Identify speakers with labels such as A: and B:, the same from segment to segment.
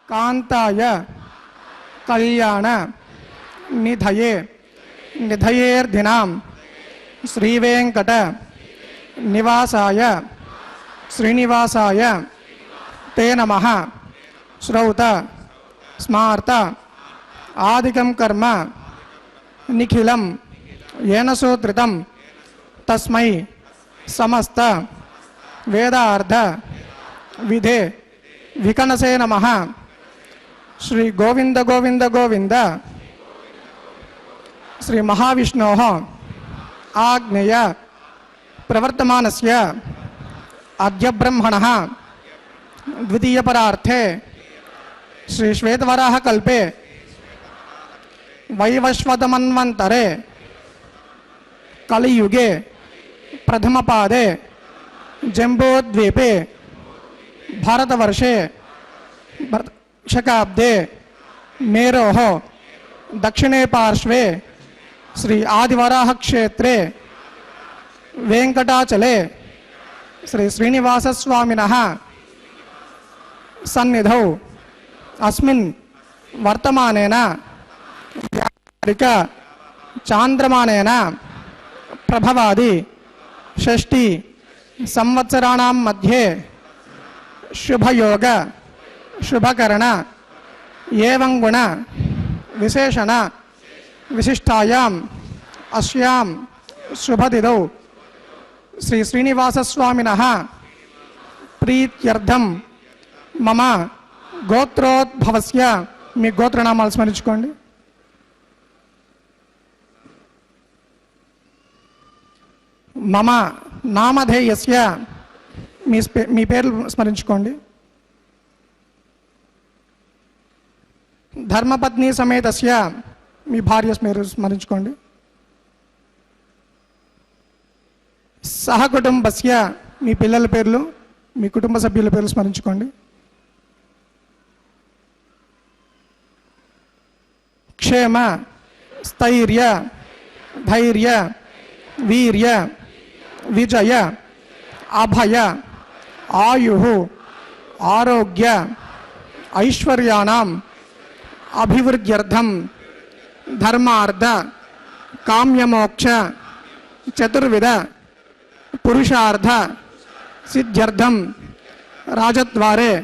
A: कांताय कल्याण निधये निधयेर्दिनां श्रीवेंकट निवासाय श्रीनिवासाय ते नमः। श्रौत स्मार्त आदिकं कर्म निखिलं येन सूत्रितं तस्मै समस्त वेदार्थ विधे विकनसे नमः। श्री गोविंद गोविंद गोविंद श्री महाविष्णोः आज्ञेय प्रवर्तमानस्य अद्य ब्रह्मणः द्वितीय परार्थे श्री श्वेतवराह कल्पे वैवस्वतमन्वन्तरे कलियुगे प्रथम पादे जम्बूद्वीपे भारतवर्षे शकाब्दे मेरोः दक्षिणे पार्श्वे श्री आदिवराह क्षेत्रे वेंकटाचले श्री श्रीनिवासस्वामिनः सन्निधौ अस्मिन् वर्तमानेन व्यावहारिक चांद्रमानेन प्रभवादि षष्ठी संवत्सराणां मध्ये शुभयोग शुभकरण एवं गुण विशेषण विशिष्टायां अस्यां शुभतिथौ श्री श्रीनिवासस्वामिनः प्रीत्यर्थं मम गोत्रोद्भवस्य మీ గోత్రనామాలు స్మరించుకోండి। మమ నామధేయస్య మీ పేర్లు స్మరించుకోండి। ధర్మపత్ని సమేతస్య మీ భార్య పేరు స్మరించుకోండి। సహకుటుంబస్య మీ పిల్లల పేర్లు, మీ కుటుంబ సభ్యుల పేర్లు స్మరించుకోండి. క్షేమ, స్థైర్య, ధైర్య, వీర్య, విజయ, అభయ, ఆయు, ఆరోగ్య, ఐశ్వర్యాణం అభివృద్ధ్యర్థం ధర్మార్థ కామ్యమోక్ష చతుర్విధ పురుషార్థ సిద్ధ్యర్థం రాజద్వారే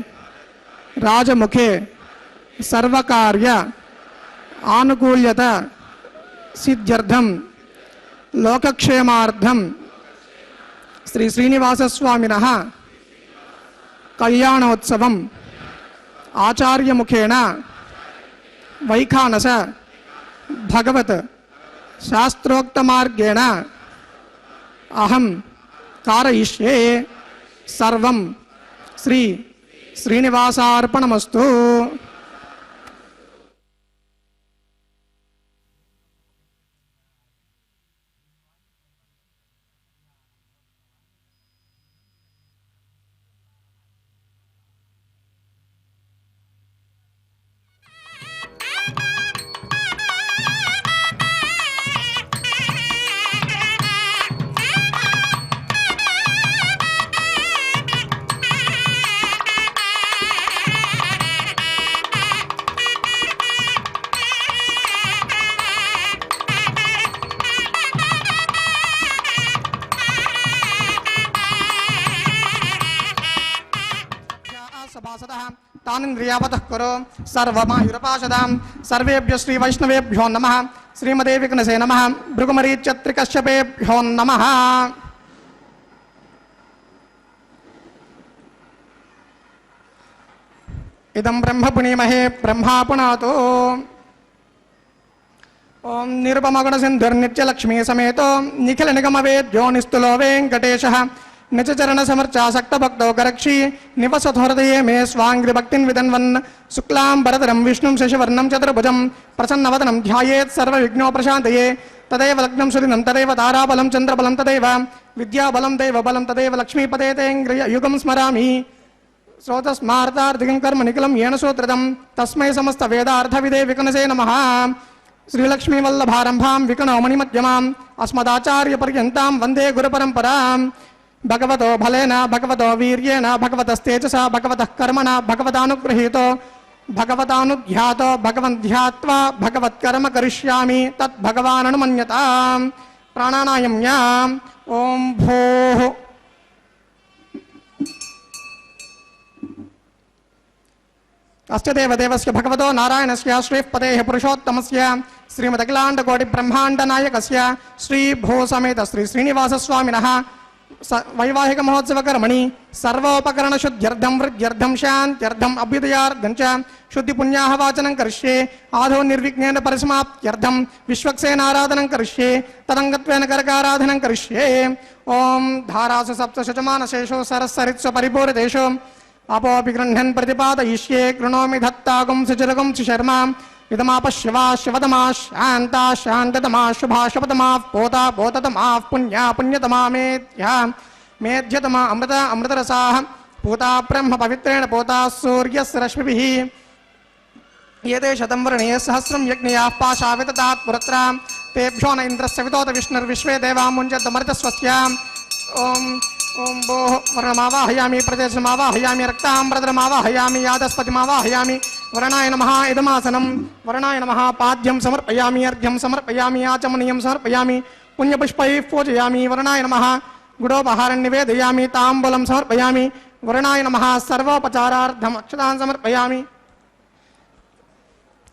A: రాజముఖే సర్వకార్య ఆనుకూల్యత సిద్ధ్యర్థం లోకక్షేమార్థం శ్రీ శ్రీనివాసస్వామినః కళ్యాణోత్సవం ఆచార్యముఖేన వైఖానస భగవత్ శాస్త్రోక్తమార్గేణ అహం కారయిష్యే. సర్వం శ్రీ శ్రీనివాసార్పణమస్తు. तानिन्द्रियावतः कुरु सर्वमायुरपाशदां. सर्वेभ्यो श्री वैष्णवेभ्यो नमः. श्रीमदे विघ्नसे नमः. भृगुमरीच्यत्रिकश्यपेभ्यो नमः. इदं ब्रह्म पुणीमहे ब्रह्मा पुनातो. ओम निरुपमगुण सिन्धुर्नित्यलक्ष्मी समेतो निखिल निगमवेद्यो निस्तुलो वेङ्कटेशः. निज चरण समर्चासक्त भक्तो गरक्षी निवसत हृदये मे स्वांग्रि भक्तिं विदन्वन्. शुक्लां वरदरं विष्णुं शशिवर्णं चतुर्भुजं प्रसन्नवदनं ध्यायेत् सर्वविघ्नोपशान्तये. तदेव लग्नं सुदिनं तदेव ताराबलं चन्द्रबलं तदेव विद्याबलं दैवबलं तदेव लक्ष्मीपते युगं स्मरामि. श्रोतस्मार्तार्थिकं कर्म निखिलं येन सूत्रदं तस्मै समस्त वेदार्थविदे विकनसे नमः. श्रीलक्ष्मीवल्लभारम्भां विकणो मणिमध्यमाम् अस्मदाचार्यपर्यन्तां वन्दे गुरुपरम्पराम्. भगवतो फलेन भगवतो वीर्येण भगवतस्तेजसा भगवतः कर्मणा भगवतानुगृहीतो भगवतानुध्यातो भगवन्ध्यात्वा भगवत्कर्म करिष्यामि तत् भगवाननुमन्यताम्. प्राणानायम्याम्. ओम भूः अस्य देवदेवस्य भगवतो नारायणस्य श्रीपतेः पुरुषोत्तमस्य श्रीमदखिलाण्डकोटिब्रह्माण्डनायकस्य श्री भूसमेत श्री श्रीनिवासस्वामिनः वैवाहिक महोत्सव कर्मणि सर्वोपकरण शुद्ध्यर्थं वृद्ध्यर्थं शान्त्यर्थं अभ्युदयार्थं च शुद्धि पुण्याः वाचनं करिष्ये. आधो निर्विघ्नेन परिसमाप्त्यर्थं विश्वक्सेनाराधनं करिष्ये. तदङ्गत्वेन करकाराधनं करिष्ये. ओम धारासु सप्तशतमानशेषु सरस्सरित्सु परिपूरितेषु अपोऽपि गृह्णन् प्रतिपादयिष्ये. कृणोमि धत्तागुं सुचिरगुं सुशर्मा इदमापश्यवा शिवतमा शान्ता शान्ततमा शुभा शुभतमा पोता पोततमा पुण्या पुण्यतमा मेध्या मेध्यतमा अमृत अमृतरसाः पूता ब्रह्म पवित्रेण पोता सूर्यस्य रश्मिभिः. एते शतं वर्णीय सहस्रं यज्ञयाः पाशाविततात् पुरत्रां तेभ्यो न इन्द्रस्य वितोत विष्णुर्विश्वे देवा मुञ्चतमर्तस्वस्य. ओम ओम भोः वर्णमावाहयामि प्रदेशमावाहयामि रक्ताम्बरधरमावाहयामि यादस्पतिमावाहयामि. वर्णाय नमः. इदमासनं वर्णाय नमः. पाद्यं समर्पयामि अर्घ्यं समर्पयामि आचमनीयं समर्पयामि पुण्यपुष्पैः पूजयामि. वर्णाय नमः. गुडोपहारं निवेदयामि ताम्बूलं समर्पयामि. वर्णाय नमः. सर्वोपचारार्थम् अक्षतान् समर्पयामि.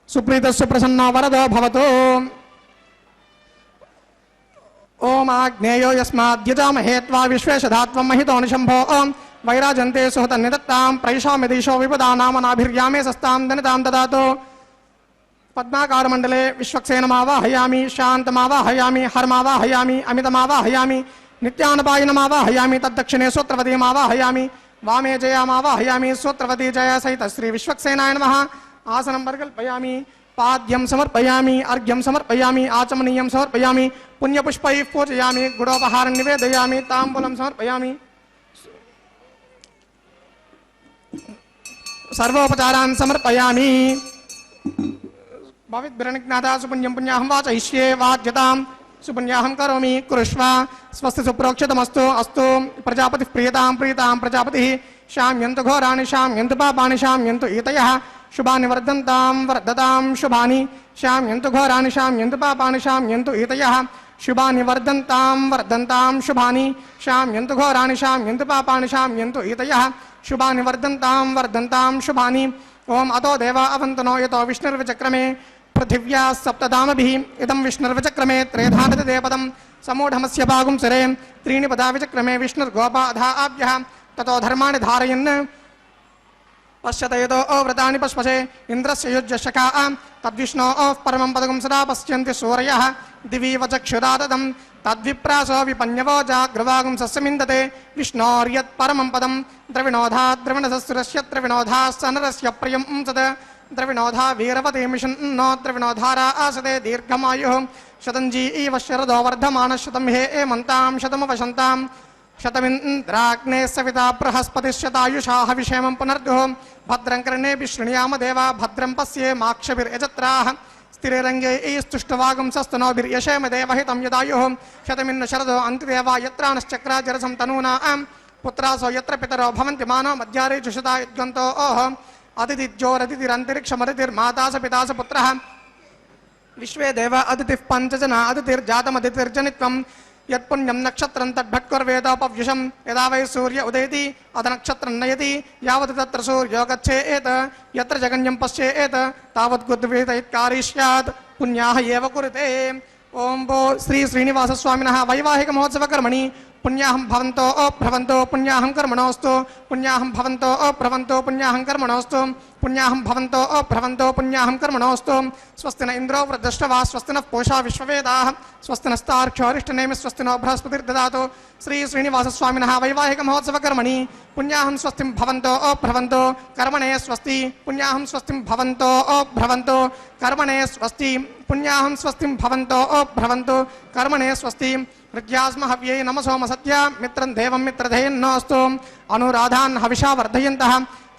A: सुप्रीतस्य प्रसन्नो वरदो भवतु. ओम आग्नेयो यस्माद्यजामहे त्वा विश्वेशधात्वं महितो निशम्भो. ओम वैराजन्ते सुहतन्निदत्तां प्रैषामि दिशो विपदानामनाभिर्यामे सस्तां दनितां ददातु. पद्माकारमण्डले विश्वक्सेनमावाहयामि शान्तमावाहयामि हरमावाहयामि अमितमावाहयामि नित्यानपायनमावाहयामि. तद्दक्षिणे सूत्रवतीमावाहयामि वामे जयामावाहयामि. सूत्रवती जय सहित श्री विश्वक्सेनाय नमः. आसनं परिकल्पयामि. पाद्यं समर्पयामि अर्घ्यं समर्पयामि आचमनीयं समर्पयामि पुण्यपुष्पैः पूजयामि गुडोपहारं निवेदयामि ताम्बूलं समर्पयामि सर्वोपचारान् समर्पयामि भविद्भिर्निघ्नाता सुपुण्यं पुण्याहं वाचयिष्ये वाच्यतां सुपुण्याहं करोमि कुरुष्व स्वस्ति सुप्रोक्षितमस्तु अस्तु प्रजापतिः प्रीयतां प्रीतां प्रजापतिः शाम्यन्तु घोराणि शाम्यन्तु पापानि शाम्यन्तु एतयः शुभानि वर्धन्तां वर्धतां शुभानि शाम्यन्तु घोराणि शाम्यन्तु पापानि शाम्यन्तु एतयः शुभानि वर्धन्तां वर्धन्तां शुभानि शाम्यन्तु घोराणि शाम्यन्तु पापानि शाम्यन्तु एतयः शुभानि वर्धन्तां वर्धन्तां शुभानि ओम अतो देवा अवन्तनो यतो विष्णुर्विचक्रमे पृथिव्या सप्तधामभिः इदं विष्णुर्विचक्रमे त्रेधानतिदेपदं समूढमस्य भागुंसरे त्रीणि पदा विचक्रमे विष्णुर्गोपाधाभ्यः ततो धर्माणि धारयन् पश्यत यतो व्रतानि पश्पसे इन्द्रस्य युज्यशका तद्विष्णोः परमं पदकं सदा पश्यन्ति सूर्यः दिवि वचक्षुराददं तद्विप्रासो विपन्यवो जाग्रवागुं सस्यमिन्दते विष्णोर्यत् परमं पदं द्रविणोधा द्रविणसस्रस्य द्रविणोधा सनरस्य प्रियं सद द्रविणोधा वीरवते मिशन्नो द्रविणोधारा आसते दीर्घमायुः शतञ्जी इव शरदो वर्धमानः शतं हे एमन्तां शतमवशन्तां शतमिन्द्राग्ने सविता बृहस्पतिश्शतायुषा हविषेमं पुनर्दुः भद्रं कर्णेभिः शृणुयाम देवा भद्रं पश्येमाक्षभिर्यजत्राः स्थिररङ्गे स्तुष्टवागुंसस्तनोभिर्यशेम देवहितं यदायुः शतमिन्न शरदो अन्तिदेवा यत्रानश्चक्राजरसं तनूनां पुत्रासो यत्र पितरो भवन्ति मानो मध्यारे जुषता यद्गन्तो ओह अदितिज्योरदितिरन्तरिक्षमदितिर्माता स पिता स पुत्रः विश्वे देव अदितिः पञ्चजना अदितिर्जातमदितिर्जनित्वं यत्पुण्यं नक्षत्रं तद्भक्तिर्वेदोपव्युषं यदा वै सूर्य उदेति अथ नक्षत्रं नयति यावत् तत्र सूर्यो गच्छेत् यत्र जगन्यं पश्येत् तावत् गुद्वेदयित्कारी स्यात् पुण्याः एव कुरुते ओं भो श्री श्रीनिवासस्वामिनः वैवाहिकमहोत्सवकर्मणि पुण्याहं भवन्तो भ्रवन्तो पुण्याहं कर्मणोऽस्तु पुण्याहं भवन्तो भ्रवन्तो पुण्याहं कर्मणोऽस्तु पुण्याहं भवन्तो भ्रवन्तो पुण्याहं कर्मणोऽस्तु स्वस्ति न इन्द्रो वृद्धश्रवा स्वस्ति नः पूषा विश्ववेदाः स्वस्ति नस्तार्क्ष्योरिष्टनेमि स्वस्ति नो बृहस्पतिर्ददातु श्री श्रीनिवासस्वामिनः वैवाहिकमहोत्सवकर्मणि पुण्याहं स्वस्तिं भवन्तो भ्रवन्तो कर्मणे स्वस्ति पुण्याहं स्वस्तिं भवन्तो भ्रवन्तो कर्मणे स्वस्ति पुण्याहं स्वस्तिं भवन्तो भ्रवन्तो कर्मणे स्वस्ति हृद्यास्म हव्यै नमसोम सत्या मित्रं देवं मित्रधेयन्नोऽस्तु अनुराधान् हविषा वर्धयन्तः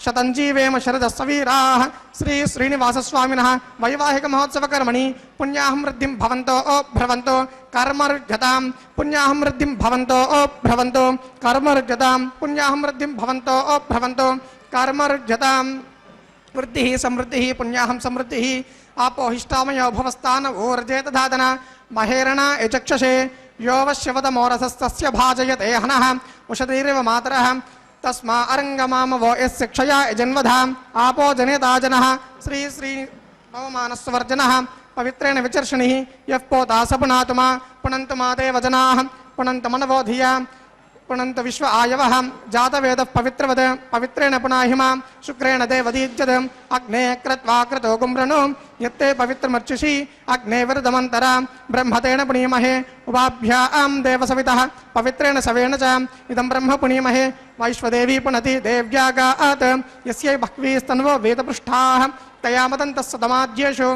A: शतञ्जीवेम शरदस्सवीराः श्री श्रीनिवासस्वामिनः वैवाहिकमहोत्सवकर्मणि पुण्याहं वृद्धिं भवन्तो भ्रवन्तो कर्मरुज्यतां पुण्याहं वृद्धिं भवन्तो भ्रवन्तो कर्मरुज्यतां पुण्याहं वृद्धिं भवन्तो भ्रवन्तो कर्मरुज्यतां वृद्धिः समृद्धिः पुण्याहं समृद्धिः आपोहिष्टामयो भवस्तान ऊर्जेतधादन महेरण यचक्षसे यो वश्यवदमोरसस्तस्य भाजयते हनः उषतीरिव मातरः तस्मा अरङ्गमाम वो यस्य क्षया यजन्वधाम् आपो जनेता जनः श्री श्री नवमानस्वर्जनः पवित्रेण विचर्षणिः यः पोता स पुनातु मा पुनन्तु मा देव जनाः पुनन्तु मनवो धिया पुनन्त विश्व आयवः जातवेदः पवित्रवद पवित्रेण पुनाहिमा शुक्रेण देवदीज्यद अग्ने कृत्वा कृतो गुम्रणु यत्ते पवित्रमर्चुषि अग्ने विरदमन्तरा ब्रह्मतेन पुनीमहे उभाभ्यां देवसवितः पवित्रेण सवेन च इदं ब्रह्म पुनीमहे वैश्वदेवी पुनति देव्यागात् यस्यै बह्वीस्तन्वो वेदपृष्ठाः तया मदन्तः सतमाज्येषु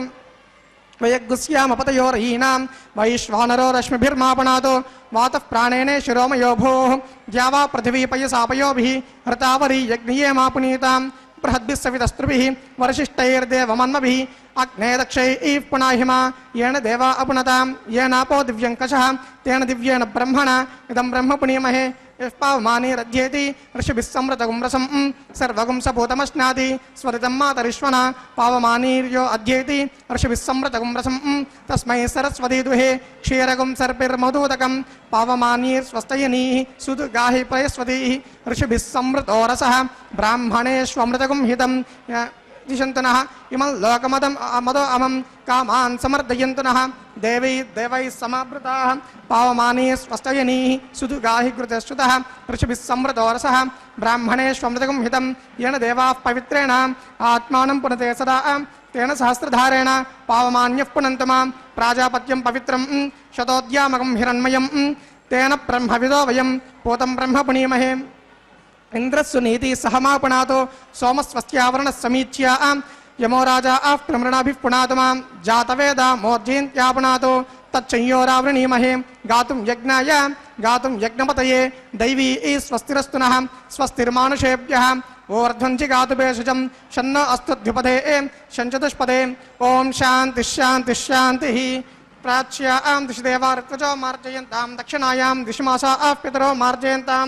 A: वयगुस्यामपतयोरहीनां वैश्वानरो रश्मिभिर्मापणातो वातः प्राणेन शिरोमयो भोः द्यावा पृथिवी पयसापयोभिः हृतावरी यज्ञिये मापुनीतां बृहद्भिः सवितस्त्रुभिः वरशिष्टैर्देवमन्मभिः अग्ने दक्षैः पुनाहिमा येन देवा अपुनतां येनापो दिव्यङ्कषः तेन दिव्येन ब्रह्मणा इदं ब्रह्म पुनीमहे यः पावमाने रज्येति ऋषिभिः समृतगुं रसं सर्वगुं सभूतमश्नाति स्वरितं मातरिश्वना पावमानीर्यो अध्येति ऋषिभिः समृतगुं रसं तस्मै सरस्वती दुहे क्षीरगुं सर्पिर्मधूदकं पावमानीर्स्वस्तयनीः सुदुर्गाहि प्रयस्वतीः ऋषिभिः समृतो रसः ब्राह्मणेष्वमृतगुं हितं दिशन्तनः इमं लोकमदं मदो अमं कामान् समर्दयन्तु नः देवै देवैः समावृताः पावमानी स्वस्तयनीः सुदुगाहि कृतश्रुतः ऋषिभिः समृतो रसः ब्राह्मणेष्वमृतगुं हितं येन देवाः पवित्रेण आत्मानं पुनते सदा तेन सहस्रधारेण पावमान्यः पुनन्तु मां प्राजापत्यं पवित्रं शतोद्यामकं हिरण्मयं तेन ब्रह्मविदो वयं पूतं ब्रह्म पुनीमहे इंद्रस्व नीति सहमापणातो सोमस्वस्यावरणः समीच्या यमो राजा प्रमृणाभिः पुनातमां जातवेदा मोर्जयन्त्यापुनातो तच्चंयोरावृणीमहे गातुं यज्ञाय गातुं यज्ञपतये दैवी स्वस्तिरस्तु नः स्वस्तिर्मानुषेभ्यः ओर्ध्वञ्चि गातु भेषजं शन्नो अस्तुद्युपदे शञ्चतुष्पदे ओम शांति शांति शान्तिः प्राच्यां दिशि देवा ऋत्वजो मार्जयन्तां दक्षिणायां दिशि मासाः पितरो मार्जयन्तां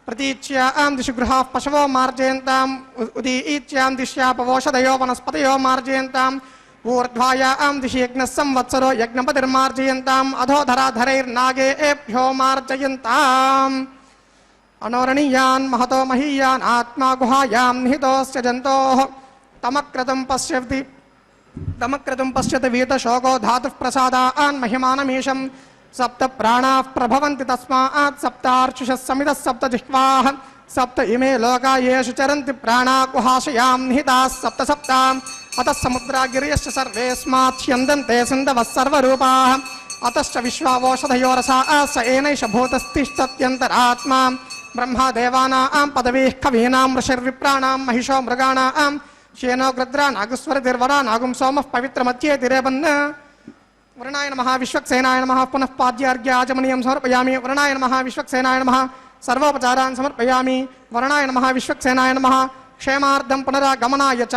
A: प्रतीच्यां दिशि गृहाः पशवो मार्जयन्ताम् उदीच्यां दिश्यापवोषधयो वनस्पतयो मार्जयन्ताम् ऊर्ध्वायां दिशि यज्ञः संवत्सरो यज्ञपतिर्मार्जयन्ताम् अधोधराधरैर्नागेभ्यो मार्जयन्ताम् अनोरणीयान् महतो महीयान् आत्मा गुहायां निहितोऽस्य जन्तोः तमक्रतुं पश्यति वीतशोको धातुः प्रसादान् महिमानमीशम् सप्त प्राणाः प्रभवन्ति तस्मात् सप्तार्चिषः समितः सप्त जिह्वाः सप्त इमे लोका येषु चरन्ति प्राणा गुहाशयां निहिताः सप्त सप्ता अतः समुद्रा गिर्यश्च सर्वेऽस्मात् स्यन्दन्ते सिन्धवः सर्वरूपाः अतश्च विश्वावोषधयो रसाः स एनैष भूतस्तिष्ठत्यन्तरात्मा ब्रह्मा देवानां पदवीः कवीनां ऋषिर्विप्राणां महिषो मृगाणां श्येनो गृद्रा नागस्वरतिर्वरा नागुं सोमः पवित्रमत्येतिरेवन् वरुणाय नमः विश्वक्सेनाय नमः पुनः पाद्यार्घ्याचमनीयं समर्पयामि वरुणाय नमः विश्वक्सेनाय नमः सर्वोपचारान् समर्पयामि वरुणाय नमः विश्वक्सेनाय नमः क्षेमार्थं पुनरागमनाय च।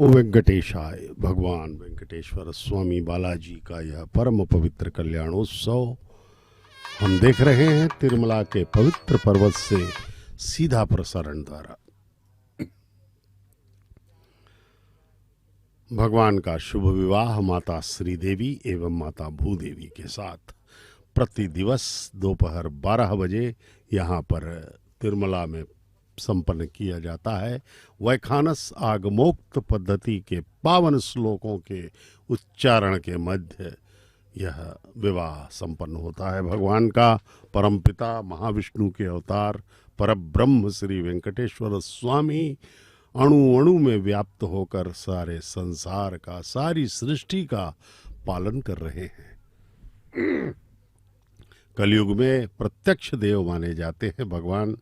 B: ओ वेंकटेशाय। भगवान वेंकटेश्वर स्वामी बालाजी का यह परम पवित्र कल्याणोत्सव हम देख रहे हैं तिरुमला के पवित्र पर्वत से सीधा प्रसारण द्वारा। भगवान का शुभ विवाह माता श्रीदेवी एवं माता भूदेवी के साथ प्रति दिवस दोपहर 12 बजे यहाँ पर तिरुमला में संपन्न किया जाता है। वैखानस आगमोक्त पद्धति के पावन श्लोकों के उच्चारण के मध्य यह विवाह संपन्न होता है। भगवान का परमपिता महाविष्णु के अवतार परब्रह्म श्री वेंकटेश्वर स्वामी अणु अणु में व्याप्त होकर सारे संसार का, सारी सृष्टि का पालन कर रहे हैं। कलयुग में प्रत्यक्ष देव माने जाते हैं। भगवान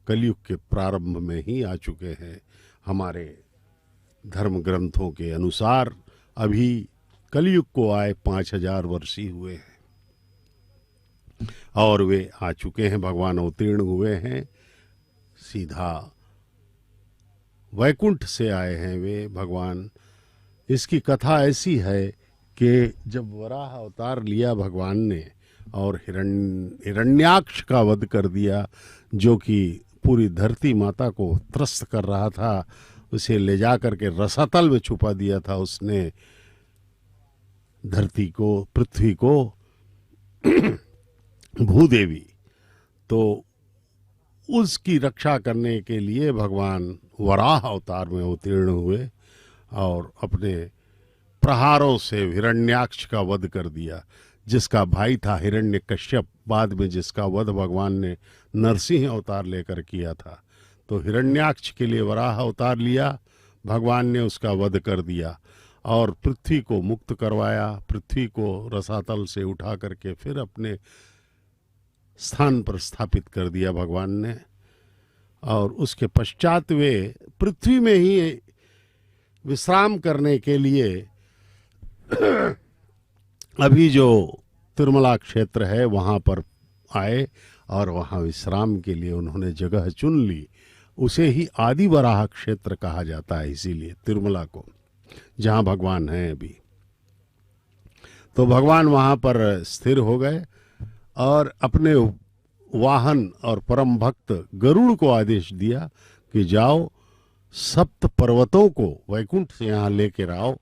B: कलयुग के प्रारंभ में ही आ चुके हैं। हमारे धर्म ग्रंथों के अनुसार अभी कलयुग को आए 5000 वर्ष ही हुए हैं और वे आ चुके हैं। भगवान अवतीर्ण हुए हैं, सीधा वैकुंठ से आए हैं वे भगवान। इसकी कथा ऐसी है कि जब वराह अवतार लिया भगवान ने और हिरण्याक्ष का वध कर दिया, जो कि पूरी धरती माता को त्रस्त कर रहा था, उसे ले जा करके रसातल में छुपा दिया था उसने, धरती को, पृथ्वी को भूदेवी। तो उसकी रक्षा करने के लिए भगवान वराह अवतार में अवतीर्ण हुए और अपने प्रहारों से हिरण्याक्ष का वध कर दिया, जिसका भाई था हिरण्यकश्यप, बाद में जिसका वध भगवान ने नरसिंह अवतार लेकर किया था। तो हिरण्याक्ष के लिए वराह अवतार लिया, भगवान ने उसका वध कर दिया और पृथ्वी को मुक्त करवाया। पृथ्वी को रसातल से उठा करके फिर अपने स्थान पर स्थापित कर दिया भगवान ने। और उसके पश्चात वे पृथ्वी में ही विश्राम करने के लिए अभी जो तिरुमला क्षेत्र है वहाँ पर आए और वहाँ विश्राम के लिए उन्होंने जगह चुन ली। उसे ही आदि वराह क्षेत्र कहा जाता है, इसीलिए तिरुमला को, जहाँ भगवान हैं अभी। तो भगवान वहाँ पर स्थिर हो गए और अपने वाहन और परम भक्त गरुड़ को आदेश दिया कि जाओ सप्त पर्वतों को वैकुंठ से यहाँ लेकर आओ।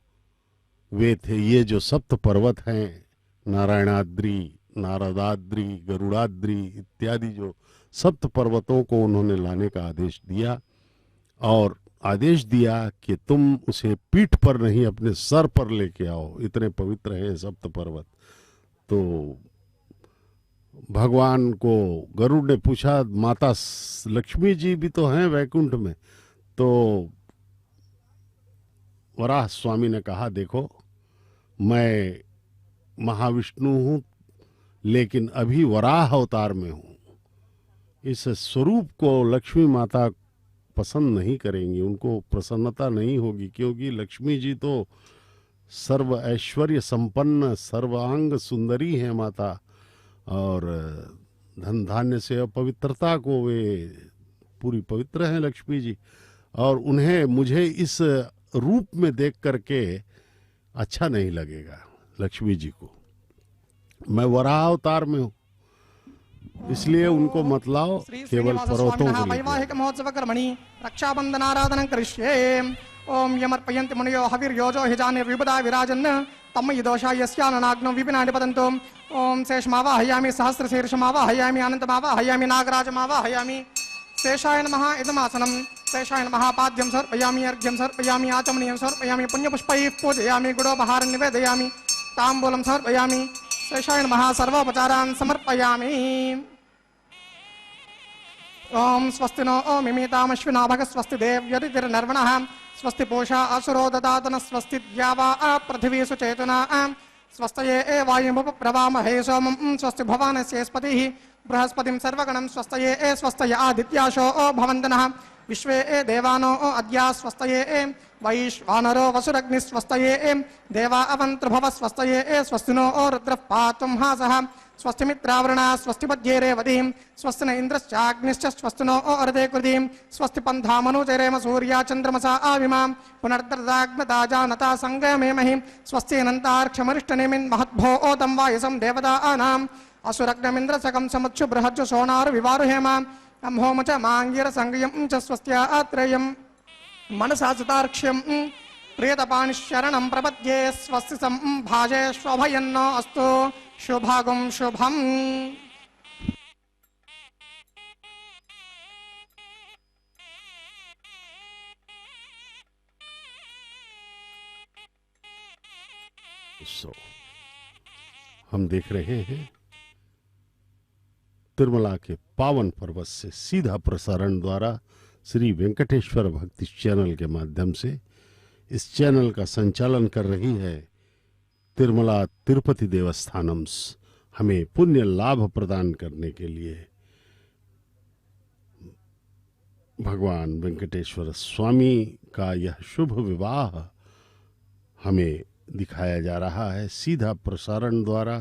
B: वे थे ये जो सप्त पर्वत हैं, नारायणाद्रि, नारदाद्रि, गरुड़ाद्रि इत्यादि जो सप्त पर्वतों को उन्होंने लाने का आदेश दिया और आदेश दिया कि तुम उसे पीठ पर नहीं अपने सर पर लेके आओ, इतने पवित्र हैं सप्त पर्वत। तो भगवान को गरुड़ ने पूछा, माता लक्ष्मी जी भी तो हैं वैकुंठ में। तो वराह स्वामी ने कहा, देखो मैं महाविष्णु हूँ लेकिन अभी वराह अवतार में हूँ, इस स्वरूप को लक्ष्मी माता पसंद नहीं करेंगी, उनको प्रसन्नता नहीं होगी, क्योंकि लक्ष्मी जी तो सर्व ऐश्वर्य संपन्न सर्वांग सुंदरी है माता, और धन धान्य से अपवित्रता को वे पूरी पवित्र हैं लक्ष्मी जी। और उन्हें मुझे इस रूप में देख करके अच्छा नहीं लगेगा लक्ष्मी जी को। मैं वराह अवतार में हूँ, इसलिए उनको मत लाओ,
A: श्री
B: केवल पर्वतों को लेके।
A: वैवाहिक महोत्सव कर्मणि रक्षाबंधनाराधनं करिष्ये। ओम यमर्पयन्ति मुनयो हविर्योजो हिजानिर्विबुधा विराजन् तमयि दोषा यस्याननाग्नो विपिनानि पतन्तु। ओम शेषमावाहयामि सहस्रशीर्षमावाहयामि अनन्तमावाहयामि नागराजमावाहयामि। शेषाय नमः इदमासनं शेषाय नमः पाद्यं समर्पयामि अर्घ्यं समर्पयामि आचमनीयं समर्पयामि पुण्यपुष्पैः पूजयामि गुडोपहारं निवेदयामि ताम्बूलं समर्पयामि। शेषाय नमः सर्वोपचारान् समर्पयामि। ओम स्वस्ति नो मिमीतामश्विना भग स्वस्ति देव्यतिर्नर्वणः स्वस्ति पूषा असुरो ददातन स्वस्ति द्यावा पृथिवी सुचेतना स्वस्तये वायुमुपप्रवामहे सोमं स्वस्ति भवानस्येस्पतिः बृहस्पतिं सर्वगणं स्वस्तये स्वस्तय आदित्याशो भवन्तनः विश्वे देवानो अद्या स्वस्तये वैश्वानरो वसुरग्निः स्वस्तये देवा अवन्तर्भव स्वस्तये स्वस्तिनो रुद्रः पातुं हासः स्वस्ति मित्रावरणा स्वस्ति पद्ये रेवतीं स्वस्ति न इन्द्रश्चाग्निश्च स्वस्ति नो अर्धे कृतिं स्वस्ति पन्था मनुचरेम सूर्या चन्द्रमसा आविमां पुनर्दर्दाग्नता जानता संगमेमहि स्वस्ति अनन्तार्क्षमरिष्टनेमिन् महद्भो ओदं वायसं देवतानाम् असुरग्नमिन्द्रसकं समुच्चु बृहज्जु सोनार विवारुहेम अम्होम च माङ्गिर संगयं च स्वस्त्या आत्रेयं मनसा सुतार्क्ष्यं प्रियतपाणिशरणं प्रपद्ये स्वस्ति संभाजे शोभयन्नो अस्तु शुभागुं शुभम्।
B: हम देख रहे हैं तिरुमला के पावन पर्वत से सीधा प्रसारण द्वारा श्री वेंकटेश्वर भक्ति चैनल के माध्यम से। इस चैनल का संचालन कर रही है तिरुमला तिरुपति देवस्थानम। हमें पुण्य लाभ प्रदान करने के लिए भगवान वेंकटेश्वर स्वामी का यह शुभ विवाह हमें दिखाया जा रहा है सीधा प्रसारण द्वारा।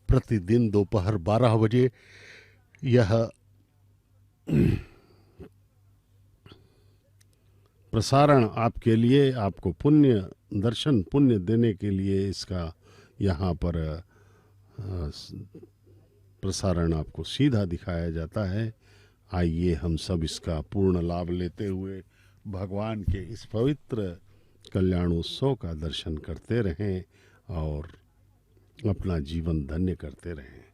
B: प्रतिदिन दोपहर 12 बजे यह प्रसारण आपके लिए, आपको पुण्य दर्शन पुण्य देने के लिए इसका यहाँ पर प्रसारण आपको सीधा दिखाया जाता है। आइए हम सब इसका पूर्ण लाभ लेते हुए भगवान के इस पवित्र कल्याणोत्सव का दर्शन करते रहें और अपना जीवन धन्य करते रहें।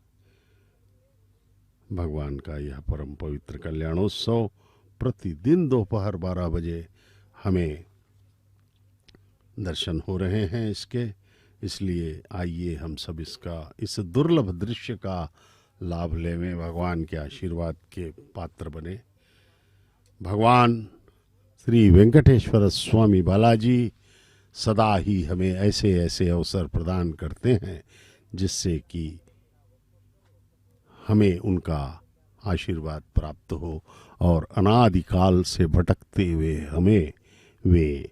B: भगवान का यह परम पवित्र कल्याणोत्सव प्रतिदिन दोपहर 12 बजे हमें दर्शन हो रहे हैं इसके, इसलिए आइए हम सब इसका इस दुर्लभ दृश्य का लाभ लेवें, भगवान के आशीर्वाद के पात्र बने। भगवान श्री वेंकटेश्वर स्वामी बालाजी सदा ही हमें ऐसे ऐसे अवसर प्रदान करते हैं जिससे कि हमें उनका आशीर्वाद प्राप्त हो और अनादिकाल से भटकते हुए हमें वे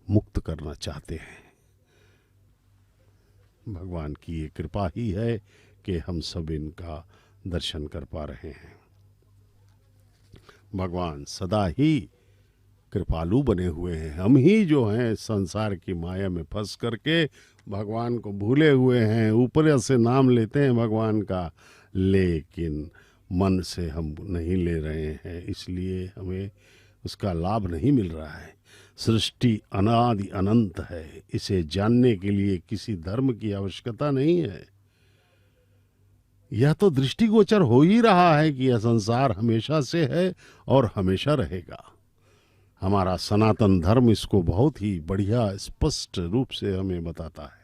B: मुक्त करना चाहते हैं। भगवान की ये कृपा ही है कि हम सब इनका दर्शन कर पा रहे हैं। भगवान सदा ही कृपालु बने हुए हैं। हम ही जो हैं संसार की माया में फंस करके भगवान को भूले हुए हैं। ऊपर से नाम लेते हैं भगवान का, लेकिन मन से हम नहीं ले रहे हैं, इसलिए हमें उसका लाभ नहीं मिल रहा है। सृष्टि अनादि अनंत है, इसे जानने के लिए किसी धर्म की आवश्यकता नहीं है। यह तो दृष्टिगोचर हो ही रहा है कि यह संसार हमेशा से है और हमेशा रहेगा। हमारा सनातन धर्म इसको बहुत ही बढ़िया स्पष्ट रूप से हमें बताता है।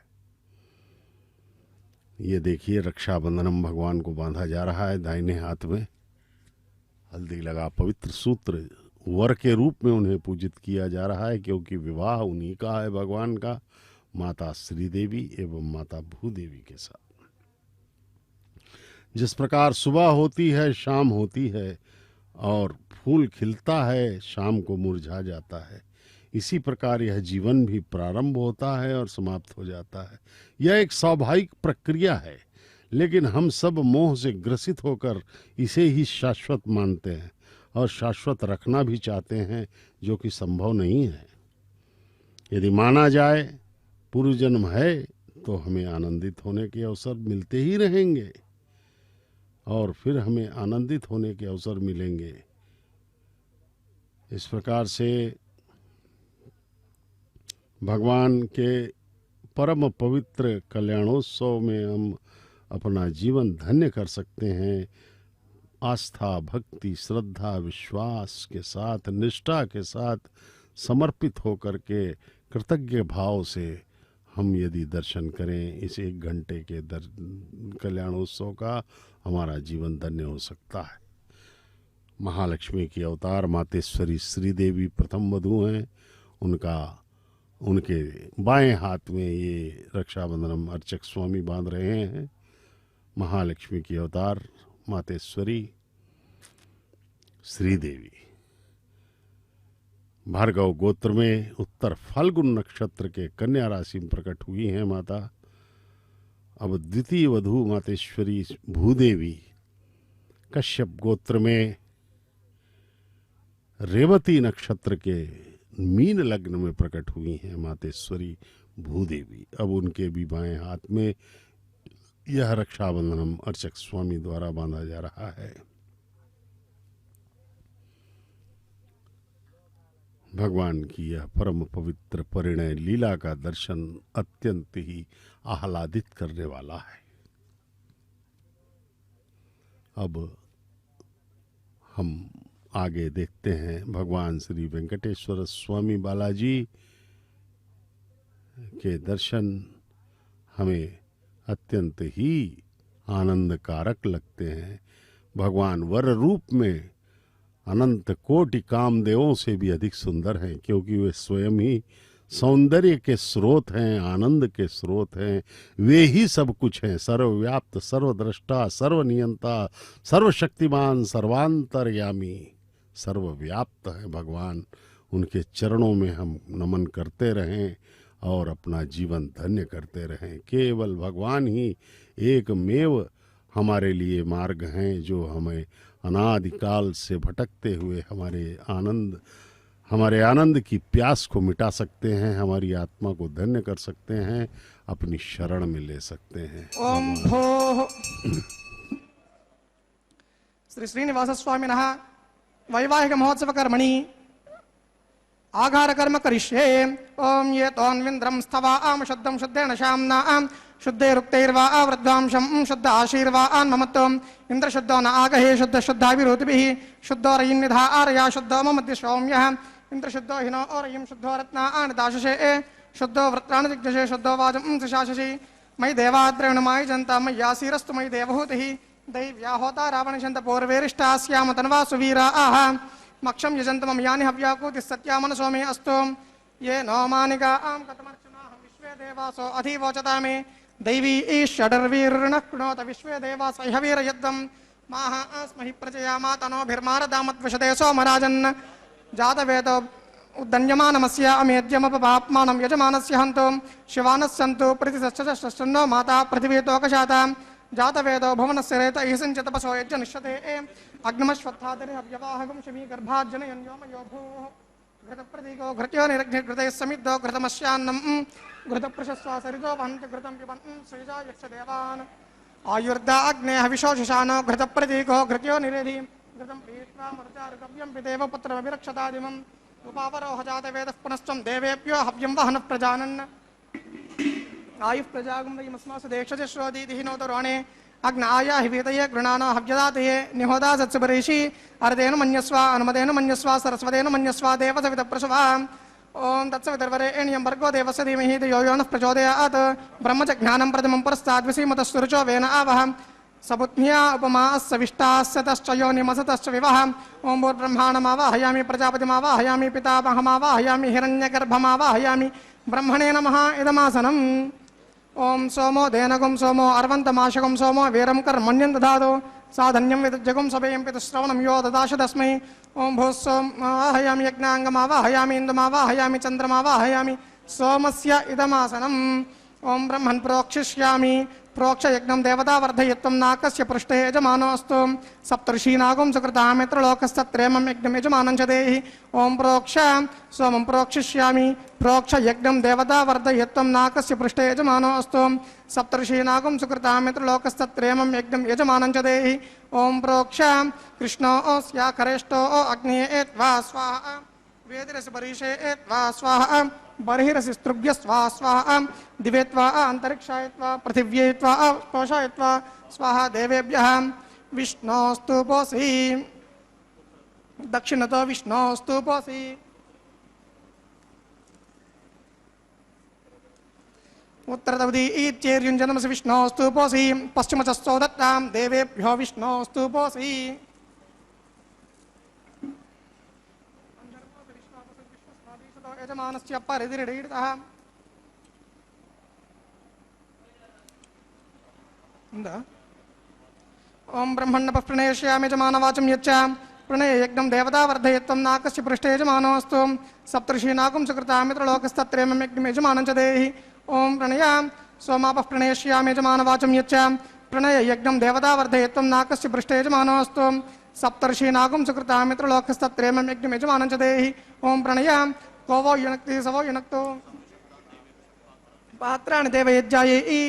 B: ये देखिए, रक्षाबंधनम भगवान को बांधा जा रहा है। दाहिने हाथ में हल्दी लगा पवित्र सूत्र वर के रूप में उन्हें पूजित किया जा रहा है, क्योंकि विवाह उन्हीं का है भगवान का, माता श्रीदेवी एवं माता भूदेवी के साथ। जिस प्रकार सुबह होती है शाम होती है और फूल खिलता है शाम को मुरझा जाता है, इसी प्रकार यह जीवन भी प्रारंभ होता है और समाप्त हो जाता है। यह एक स्वाभाविक प्रक्रिया है, लेकिन हम सब मोह से ग्रसित होकर इसे ही शाश्वत मानते हैं और शाश्वत रखना भी चाहते हैं, जो कि संभव नहीं है। यदि माना जाए पूर्व जन्म है तो हमें आनंदित होने के अवसर मिलते ही रहेंगे और फिर हमें आनंदित होने के अवसर मिलेंगे। इस प्रकार से भगवान के परम पवित्र कल्याणोत्सव में हम अपना जीवन धन्य कर सकते हैं। आस्था, भक्ति, श्रद्धा, विश्वास के साथ, निष्ठा के साथ समर्पित होकर के कृतज्ञ भाव से हम यदि दर्शन करें इस 1 घंटे के कल्याणोत्सव का, हमारा जीवन धन्य हो सकता है। महालक्ष्मी की अवतार मातेश्वरी श्रीदेवी प्रथम वधू हैं। उनके बाएं हाथ में ये रक्षाबंधन अर्चक स्वामी बांध रहे हैं। महालक्ष्मी की अवतार मातेश्वरी श्रीदेवी भार्गव गोत्र में उत्तर फाल्गुन नक्षत्र के कन्या राशि में प्रकट हुई हैं माता। अब द्वितीय वधू मातेश्वरी भूदेवी कश्यप गोत्र में रेवती नक्षत्र के मीन लग्न में प्रकट हुई हैं मातेश्वरी भूदेवी। अब उनके भी बाएं हाथ में यह रक्षाबंधन अर्चक स्वामी द्वारा बांधा जा रहा है। भगवान की यह परम पवित्र परिणय लीला का दर्शन अत्यंत ही आह्लादित करने वाला है। अब हम आगे देखते हैं भगवान श्री वेंकटेश्वर स्वामी बालाजी के दर्शन हमें अत्यंत ही आनंदकारक लगते हैं। भगवान वर रूप में अनंत कोटि कामदेवों से भी अधिक सुंदर हैं, क्योंकि वे स्वयं ही सौंदर्य के स्रोत हैं, आनंद के स्रोत हैं। वे ही सब कुछ हैं, सर्वव्याप्त, सर्वद्रष्टा, सर्वनियंता, सर्वशक्तिमान, सर्वांतर्यामी, सर्वव्याप्त है भगवान। उनके चरणों में हम नमन करते रहें और अपना जीवन धन्य करते रहें। केवल भगवान ही एकमेव हमारे लिए मार्ग हैं, जो हमें अनादिकाल से भटकते हुए हमारे आनंद की प्यास को मिटा सकते हैं, हमारी आत्मा को धन्य कर सकते हैं, अपनी शरण में ले सकते हैं।
A: ओम भो श्री श्रीनिवास स्वामिनः वैवाहिक महोत्सव कर्मणि आघार कर्म करिष्ये। ओम ये तोन्विन्द्रम स्थवा आम शुद्धम शुद्धेन शाम्ना आम शुद्धैरुक्तैर्वा आवृद्धांशं शुद्ध आशीर्वान् ममत्वम् इंद्र शुद्धो न आगहे शुद्ध शुद्धाभिरूतिभिः शुद्धो रयिन्निधा आर्या शुद्धो ममद्य सौम्यः इंद्र शुद्धो हिनो औरयिं शुद्धो रत्नान् दाशसे शुद्धो वृत्राणि दिग्जसे शुद्धो वाजं सुशाससि मयि देवाद्रेण मायि जन्ता मय्यासीरस्तु मयि देवहूतिः दैव्या होता रावणशन्त पूर्वेरिष्टास्याम तन्वा सुवीरा आह मक्षं यजन्त मम यानि हव्याकूतिः सत्या मनसो मे अस्तु ये नो मानिका आं कथमर्चुनाहं विश्वे देवासो अधिवोचता मे दैवी षडर्वीर्णः कृणोत विश्वे देवास इहवीर यद्वं माह अस्महि प्रजया मातनोभिर्मारदामद्विषदे सोमराजन् जातवेदो उद्दन्यमानमस्य अमेद्यमपपाप्मानं यजमानस्य हन्तु शिवानस्सन्तु प्रतिसश्चनो माता पृथिवीतोकशातां जातवेदो भुवनस्य रेत ईसञ्च तपसो यज्ञनिष्यते अग्निमश्वत्थादरे अव्यवाहकं शमीगर्भाज्जनयन्योमयो भूः घृतप्रतीको घृत्यो निरग्निघृतैः समिद्धो घृतमस्यान्नं घृतप्रशस्वा सरितो वहन्ति घृतं पिबन् श्रीजा यक्षदेवान् आयुर्दा अग्नेः विशोषशानो घृतप्रतीको घृत्यो निरेधि घृतं पीत्वा मरुचारुकव्यं पितेव पुत्रमभिरक्षतादिमम् उपावरोह जातवेदः पुनश्चं देवेभ्यो हव्यं वहनः प्रजानन् आयुः प्रजागं वयमस्मासु देक्षते श्रोदीतिः नोतरोणे अग्नाया हिवेतये गृणानो हव्यदातये निहोदा सत्सुपरेषि अर्धेन मन्यस्व अनुमदेन मन्यस्व सरस्वतेन मन्यस्व देवसवितप्रसवा ओम तत्सवितर्वरेण्यं भर्गो देवस्य धीमहि धियो यो नः प्रचोदयात् ब्रह्म च ज्ञानं प्रथमं परस्ताद्विसीमतस्तुरुचो वेन आवह सपुत्न्या उपमा सविष्टास्य तश्च योनिमसतश्च विवह ओम भूर्ब्रह्माणमावाहयामि प्रजापतिमावाहयामि पितामहमावाहयामि हिरण्यगर्भमावाहयामि ब्रह्मणे नमः इदमासनम् ओम सोमो धेनगुं सोमो अर्वन्तमाशकं सोमो वीरं कर्मण्यं दधातु साधन्यं विदज्जगुं सभेयं पितुश्रवणं यो ददाश तस्मै ओम भूस्सोमावाहयामि यज्ञाङ्गमावाहयामि इन्दुमावाहयामि चन्द्रमावाहयामि सोमस्य इदमासनम् ओम ब्रह्मन् प्रोक्षिष्यामि प्रोक्ष यज्ञं देवता वर्धयत्वं नाकस्य पृष्ठे यजमानोऽस्तु सप्तर्षीनागुं सुकृतामित्रलोकस्तत्रेमं यज्ञं यजमानं च देहि ओम प्रोक्ष सोमं प्रोक्षिष्यामि प्रोक्ष यज्ञं देवता वर्धयत्वं नाकस्य पृष्ठे यजमानोऽस्तु सप्तर्षीनागुं सुकृतामित्रलोकस्तत्रेमं यज्ञं यजमानं च देहि ओम प्रोक्ष कृष्णो स्याखरेष्टो अग्निये त्वा स्वाहा वेदिरसि परीशे त्वा स्वाहा बर्हिरसि स्तृभ्य स्वाहा दिवे त्वा अंतरिक्षाय त्वा पृथिव्यै त्वा कोशाय त्वा स्वाहा देवेभ्यः विष्णोस्तुपोऽसि दक्षिणतो विष्णोस्तुपोऽसि उत्तरतवदि इत्येर्युञ्जनमसि विष्णोस्तुपोऽसि पश्चिमतस्थो दत्तां देवेभ्यो विष्णोस्तुपोऽसि यजमानस्य परिधिरिडीडतः ओम ब्रह्मण्णपः प्रणेष्यामि यजमानवाचं यच्च प्रणय यज्ञं देवता वर्धयत्वं नाकस्य पृष्ठे यजमानोऽस्तु सप्तर्षीनागुं सुकृतामित्रलोकस्तत्रेमं यज्ञं यजमानं च देहि ओम प्रणय सोमापः प्रणेष्यामि यजमानवाचं यच्च प्रणय यज्ञं देवता वर्धयत्वं नाकस्य पृष्ठे यजमानोऽस्तु सप्तर्षीनागुं सुकृतामित्रलोकस्तत्रेमं यज्ञं यजमानं च देहि ओम प्रणय को वो युनक्ति सवो युनक्तो पात्राणि देवयज्ञायै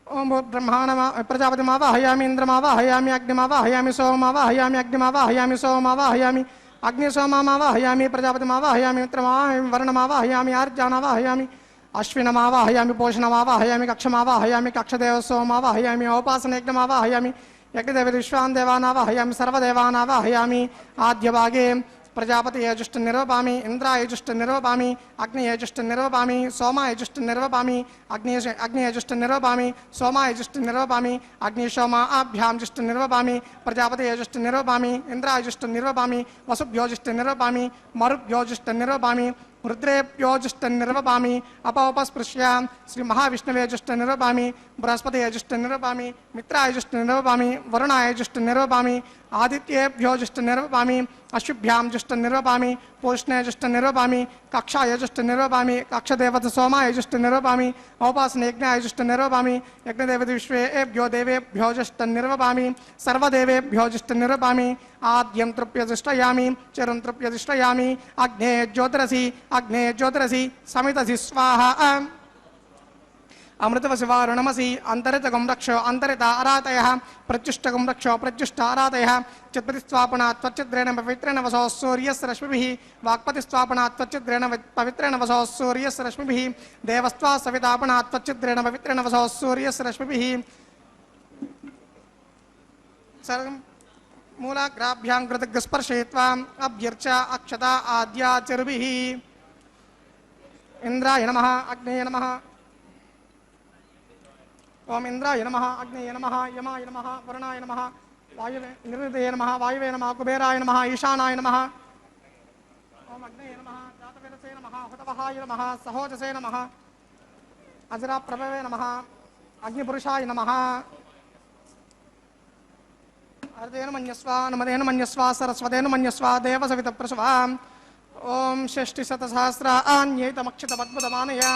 A: ओम ब्रह्माणमा प्रजापतिमावाहयामि इन्द्रमावाहयामि अग्निमावाहयामि सोममावाहयामि अग्निमावाहयामि सोममावाहयामि अग्निसोममावाहयामि प्रजापतिमावाहयामि मित्रमावाहयामि वर्णमावाहयामि आर्जानावाहयामि अश्विनमावाहयामि पोषणमावाहयामि कक्षमावाहयामि कक्षदेवसोममावाहयामि औपासनयज्ञमावाहयामि यज्ञदेव विश्वान् देवानावाहयामि सर्वदेवानावाहयामि आद्यभागे प्रजापति यजुष्ट निरूपामि इंद्रा यजुष्ट निरूपामि अग्नि यजुष्ट निरूपामि सोमा यजुष्ट निरूपामि अग्नि यजुष्ट निरूपामि सोमा यजुष्ट निरूपामि अग्नि सोमा आभ्यां जुष्ट निरूपामि प्रजापति यजुष्ट निरूपामि इंद्रा यजुष्ट निरूपामि वसुभ्योजुष्ट निरूपामि मरुभ्योजुष्ट निरूपामि रुद्रेभ्योजुष्ट निरूपामि अपौपस्पृश्य श्री महाविष्णुवेजुष्ट निरूपामि बृहस्पति यजुष्ट निरूपामि मित्राय जुष्ट निरूपामि वरुणाय जुष्ट निरूपामि आदित्येभ्योजुष्ट निरूपामि अश्विभ्यां जुष्ट निरूपामि पूष्णे जुष्ट निरूपामि कक्षाय जुष्ट निरूपामि कक्षदेवत सोमाय जुष्ट निरूपामि औपासने यज्ञाय जुष्ट निरूपामि यज्ञदेवत विश्वेभ्यो देवेभ्यो जुष्ट निरूपामि सर्वदेवेभ्यो जुष्ट निरूपामि आद्यं तृप्यजुष्टयामि चिरं तृप्यजुष्टयामि अग्ने ज्योतिरसि समितसि स्वाहा अमृतवसि वारुणमसि अंतरितगं रक्षो अंतरिता आरातयः प्रत्युष्टगं रक्षो प्रत्युष्ट आरातयः चित्पतिस्वापनात् त्वच्चिद्रेण पवित्रेण वसो सूर्यस्य रश्मिभिः वाक्पतिस्वापनात् त्वच्चिद्रेण पवित्रेण वसो सूर्यस्य रश्मिभिः देवस्त्वा सवितापनात् त्वच्चिद्रेण पवित्रेण वसो सूर्यस्य रश्मिभिः मूलाग्राभ्यां कृतज्ञस्पर्शयित्वा अभ्यर्च अक्षता आद्याचरुभिः इंद्राय नमः अग्नेय नमः ओम इंद्राय नमः अग्नेय नमः यमाय नमः वरुणाय नमः वायुवे निरुदये नमः वायुवे नमः कुबेराय नमः ईशानाय नमः ओम अग्नेय नमः जातवेदसे नमः हुतवहाय नमः सहोजसे नमः अजराप्रभवे नमः अग्निपुरुषाय नमः अर्धेन मन्यस्व नमदेन मन्यस्व सरस्वतेन मन्यस्व देवसवितप्रसवा ओम षष्टिशतसहस्राण्यैतमक्षितमद्भुतमानया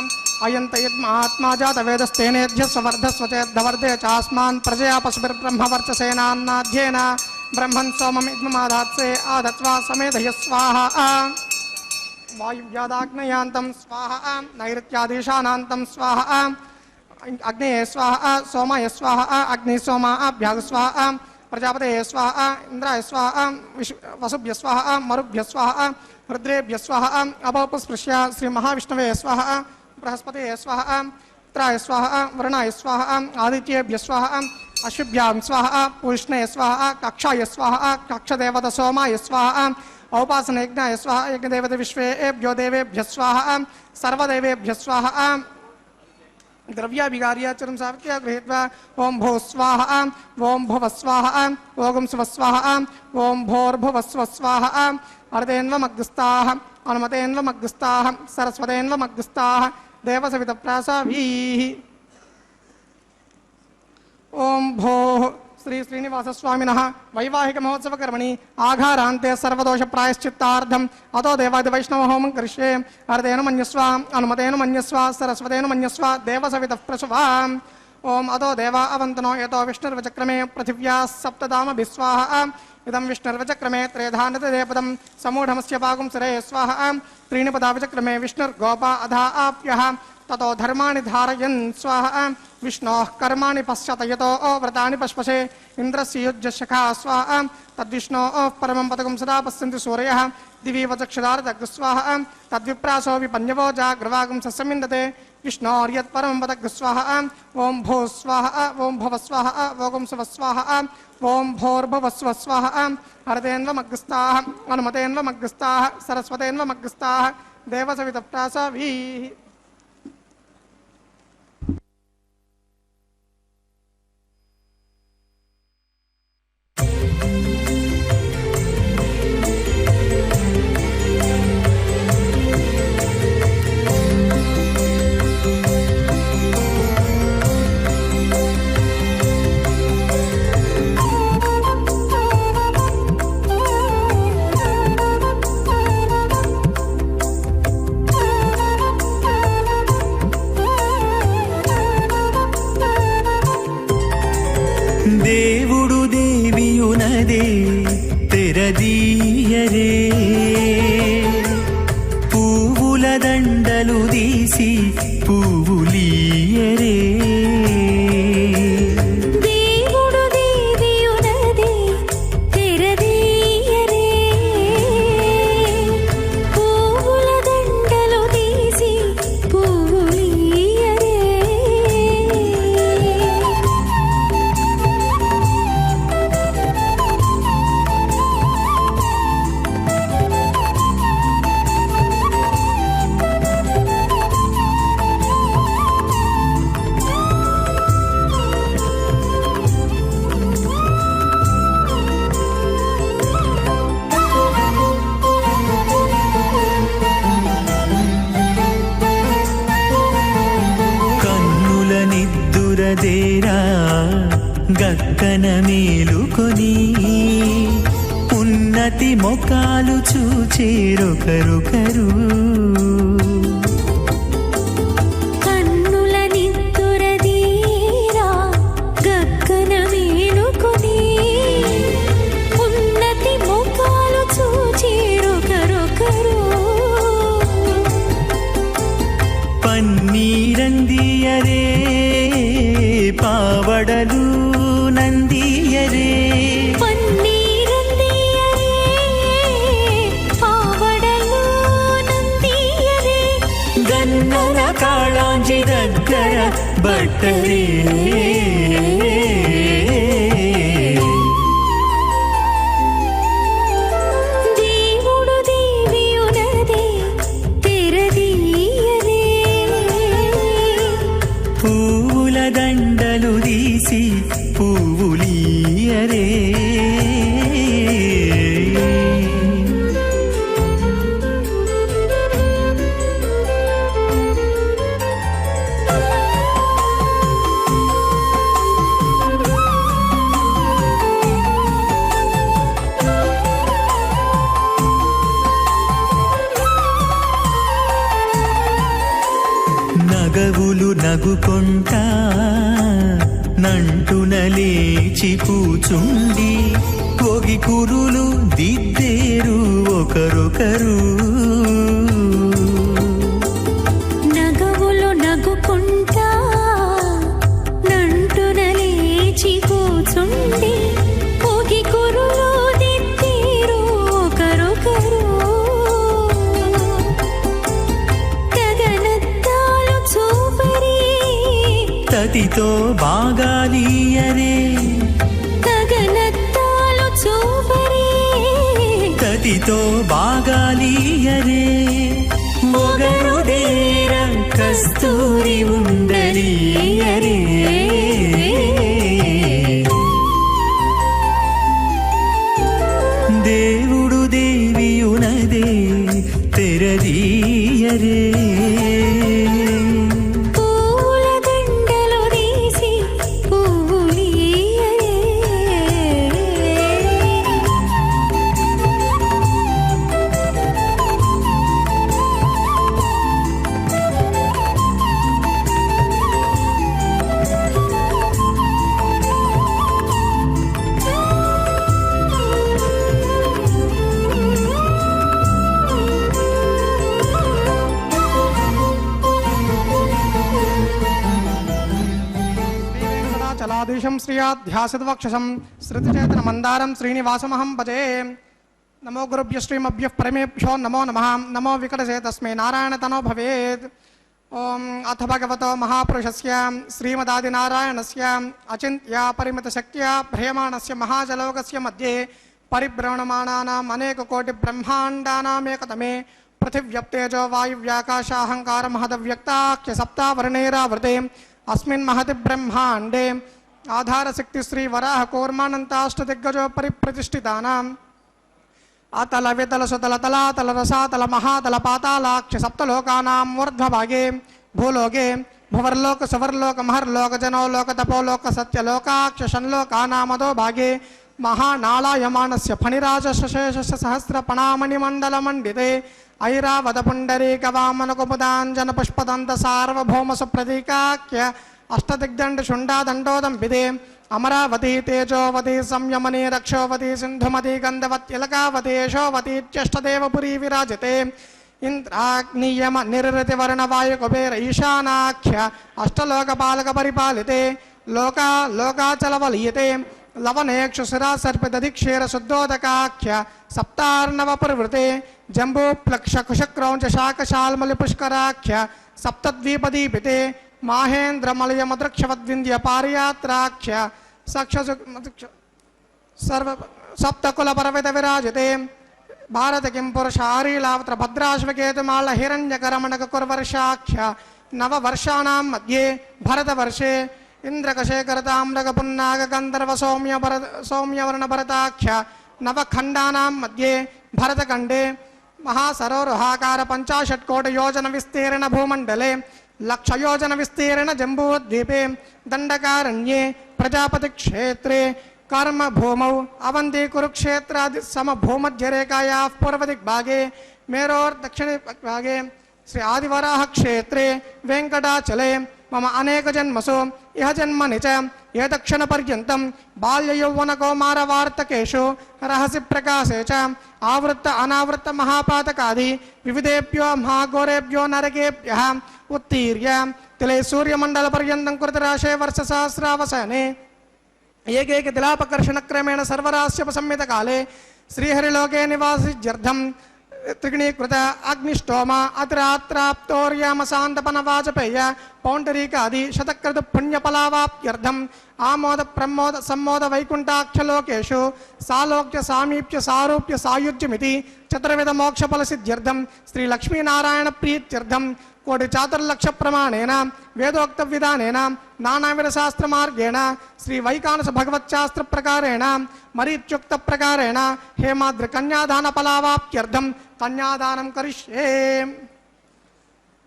A: अयन्त यद्मात्मा जातवेदस्तेनेध्यस्वर्धस्व चेद्धवर्धे चास्मान् प्रजया पशुभिर्ब्रह्मवर्चसेनान्नाध्येन ब्रह्मन् सोमम् इद्ममाधात्से आधत्वा समेधय स्वाहा वायुव्यादाग्नयान्तं स्वाहा नैऋत्यादीशानान्तं स्वाहा अग्नेये स्वाहा सोमाय स्वाहा अग्निसोमाभ्याग स्वाहा प्रजापते स्वाहा इंद्राय स्वाहा वसुभ्य स्वाहा मरुभ्य स्वाहा रुद्रेभ्य स्वाहा अपौपस्पृश्य श्री महाविष्णवे स्वाहा बृहस्पते स्वाहा मित्राय स्वाहा वरुणाय स्वाहा आदित्येभ्य स्वाहा अश्विभ्यां स्वाहा पूष्णे स्वाहा कक्षाय स्वाहा कक्षदेवत सोमाय स्वाहा औपासने यज्ञाय स्वाहा यज्ञदेवत विश्वेभ्यो देवेभ्य स्वाहा सर्वदेवेभ्य स्वाहा द्रव्याभिगार्याचरं सावित्र्या गृहीत्वा ओम भो स्वाहा ओम भुव स्वाहा ओम शिव स्वाहा ओम भोर्भुवस्व स्वाहा अर्धेन्वमग्रस्ताः अनुमतेन्वमग्रस्ताः सरस्वतेन्वमग्रस्ताः देवसवितप्रासावीः। ओम भोः श्री श्रीनिवासस्वामिनः वैवाहिक महोत्सव कर्मणि आघारान्ते सर्वदोष प्रायश्चित्तार्थम् अतो देवादि वैष्णव होमं करिष्ये। अर्धेन मन्यस्व अनुमतेन मन्यस्व सरस्वतेन मन्यस्व देवसवितः प्रसवा। ओम अतो देवा अवन्तनो यतो विष्णुर्वचक्रमे पृथिव्या सप्तदाम विस्वाहा। इदं विष्णुर्वचक्रमे त्रेधानतदेपदं समूढमस्य पागुंसरे स्वाहा। त्रीणि पदावचक्रमे विष्णुर्गोपा अधा आप्यः ततो धर्माणि धारयन् स्वाहा। विष्णोः कर्माणि पश्यत यतो व्रतानि पश्पशे इन्द्रस्य युज्यशखा स्वाहा। तद्विष्णोः परमं पदकं सदा पश्यन्ति सूरयः दिवि वचक्षुरार्धग् स्वाहा। तद्विप्रासो विपन्यवो जाग्रवागं सस्यमिन्दते विष्णोर्यत्परमं पदग् स्वाहा। ओं भो स्वाहा ओं भव स्वाहा ओं सुव स्वाहा ओं भोर्भुवस्व स्वाहा। हरतेन्वमग्रस्ताः अनुमतेन्वमग्रस्ताः सरस्वतेन्वमग्रस्ताः देवसवितप्रासावीः।
C: దేవుడు దేవియునదే తెరదీయరే పువ్వుల దండలు తీసి పువ్వులీయరే
D: దేవుడు దేవియునదే తెరదీయరే పువ్వుల దండలు తీసి పువ్వులీయరే
C: కన్నుల నిద్దురదేరా గక్కన మేలుకొని ఉన్నతి మొకాలు చూచేరొకరొకరు
D: కన్నుల నిద్దురదీరా గగ్గన మేలుకొని ఉన్నతి ముఖాలు చూచేరొకరొకరు
C: పన్నీరందియరే పావడలు నందియరే
D: పన్నీరందియరే పావడలు నందియరే
C: గన్నన కాళాంజి దగ్గర బట్టరే
D: దేవుడు దేవియునదే తెరదీయరే
C: పువ్వుల దండలు తీసి పువ్వులీయరే నగవులు నగుకొంటా నంటున లేచి కూచుండి ఒగి కురులు దిద్దేరు ఒకరొకరు
D: నగవులు నగుకుంటా నంటున లేచి కూచుండి పోగి కురులు దిద్దేరు ఒకరొకరు గగనద్దాలు చూపరి
C: తతితో బాగాలీయరే
D: గగనద్దాలు చూపరి
C: తతితో బాగాలీయరే మొగరుదేర కస్తూరి ఉండలీయరే దేవుడు దేవియునదే తెరదీయరే
A: स्वादिशं श्रियाध्यासितवक्षसं श्रुतिचेतनमन्दारं श्रीनिवासमहं भजे। नमो गुरुभ्यः श्रीमभ्यः परमेभ्यो नमो नमः। नमो विकटसे तस्मै नारायणतनो भवेत्। ओम अथ भगवतो महापुरुषस्य श्रीमदादिनारायणस्य अचिन्त्या परिमितशक्त्या भ्रियमाणस्य महाजलोकस्य मध्ये परिभ्रमणमाणानाम् अनेककोटिब्रह्माण्डानामेकतमे पृथिव्यप्तेजो वायुव्याकाशाहङ्कारमहदव्यक्ताख्य सप्तावरणैरावृते अस्मिन् महति ब्रह्माण्डे आधारशक्ति श्रीवराहकूर्मानन्ताष्टदिग्गजो परिप्रतिष्ठितानाम् अतल वितल सुतल तलातल रसातल महातल पातालाक्ष सप्तलोकानां ऊर्ध्वभागे भूलोके भुवर्लोक सुवर्लोक महर्लोक जनोलोक तपोलोक सत्यलोकाक्ष षण्लोकानामधो भागे महानालायमानस्य फणिराजशेषस्य सहस्रपणामणिमण्डलमण्डिते ऐरावत पुण्डरीकवामनकुमुदाञ्जन पुष्पदन्त सार्वभौम सुप्रतीकाख्य अष्टदिग्दण्ड शुण्डादण्डोदम्बिते अमरावती तेजोवती संयमनी रक्षोवती सिंधुमती गंधवती इलकावती यशोवती च्यष्टदेवपुरी विराजते इंद्राग्नियम निरृति वर्ण वायु कुबेर ईशानाख्य अष्टलोकपालक परिपालिते लोका लोकाचलवलीयते लवनेक्षु शिरा सर्पिदधिक्षीर शुद्धोदकाख्य सप्तार्णव प्रवृते जम्बू प्लक्ष कुशक्रौंच शाकशाल्मलि पुष्कराख्य सप्तद्वीपदीपिते माहेन्द्र मलय मदृक्षवद्विंध्य पारियात्राख्य सर्व सप्तकुल पर्वत विराजते भारत किं पुरुष आरीलावत्र भद्राश्वकेतुमाल हिरण्यकरमणक कुर्वर्षाख्य नववर्षाणां मध्ये भरतवर्षे इंद्रकशेखरताम्रक पुन्नाग गंधर्व सौम्यवर्ण भरताख्य नवखंडानां मध्ये भरतखंडे महासरोरुहाकार 65 कोटि योजन विस्तीर्ण भूमंडले लक्षयोजन विस्तीर्ण जम्बूद्वीपे दंडकारण्ये प्रजापति क्षेत्रे कर्म भूमौ अवंती कुरुक्षेत्रादि समभूमध्यरेखायाः पूर्वदिग्भागे मेरोर् दक्षिणभागे श्री आदिवराह क्षेत्रे वेंकटाचले मम अनेक जन्मसु इह जन्मनि च ये दक्षिण पर्यन्तं बाल्य यौवन कौमार वार्तकेषु रहसि प्रकाशे च आवृत्त अनावृत्त महापातकादि विविधेभ्यो महाघोरेभ्यो नरकेभ्यः उत्तीर्य तिले सूर्यमंडल पर्यन्तं कृतराशे वर्ष सहस्रावसाने एकैक तिलापकर्षणक्रमेण सर्वरास्योपसंहित काले श्रीहरिलोके निवासित्यर्थं त्रिगुणीकृत अग्निष्टोम अतिरात्राप्तोर्यामसान्दपन वाजपेय पौण्डरीकादि शतक्रतु पुण्यफलावाप्त्यर्थम् आमोद प्रमोद सम्मोद वैकुण्ठाख्यलोकेषु सालोक्य सामीप्य सारूप्य सायुज्यमिति चतुर्विध मोक्षफल सिद्ध्यर्थं श्री लक्ष्मीनारायण प्रीत्यर्थं कोटि चातुर्लक्ष प्रमाणेन वेदोक्त विधानेन नानाविध शास्त्र मार्गेण श्री वैकानस भगवत शास्त्र प्रकारेण मरीच्युक्त प्रकारेण हेमाद्र कन्यादान फलावाप्त्यर्थं कन्यादानं करिष्ये।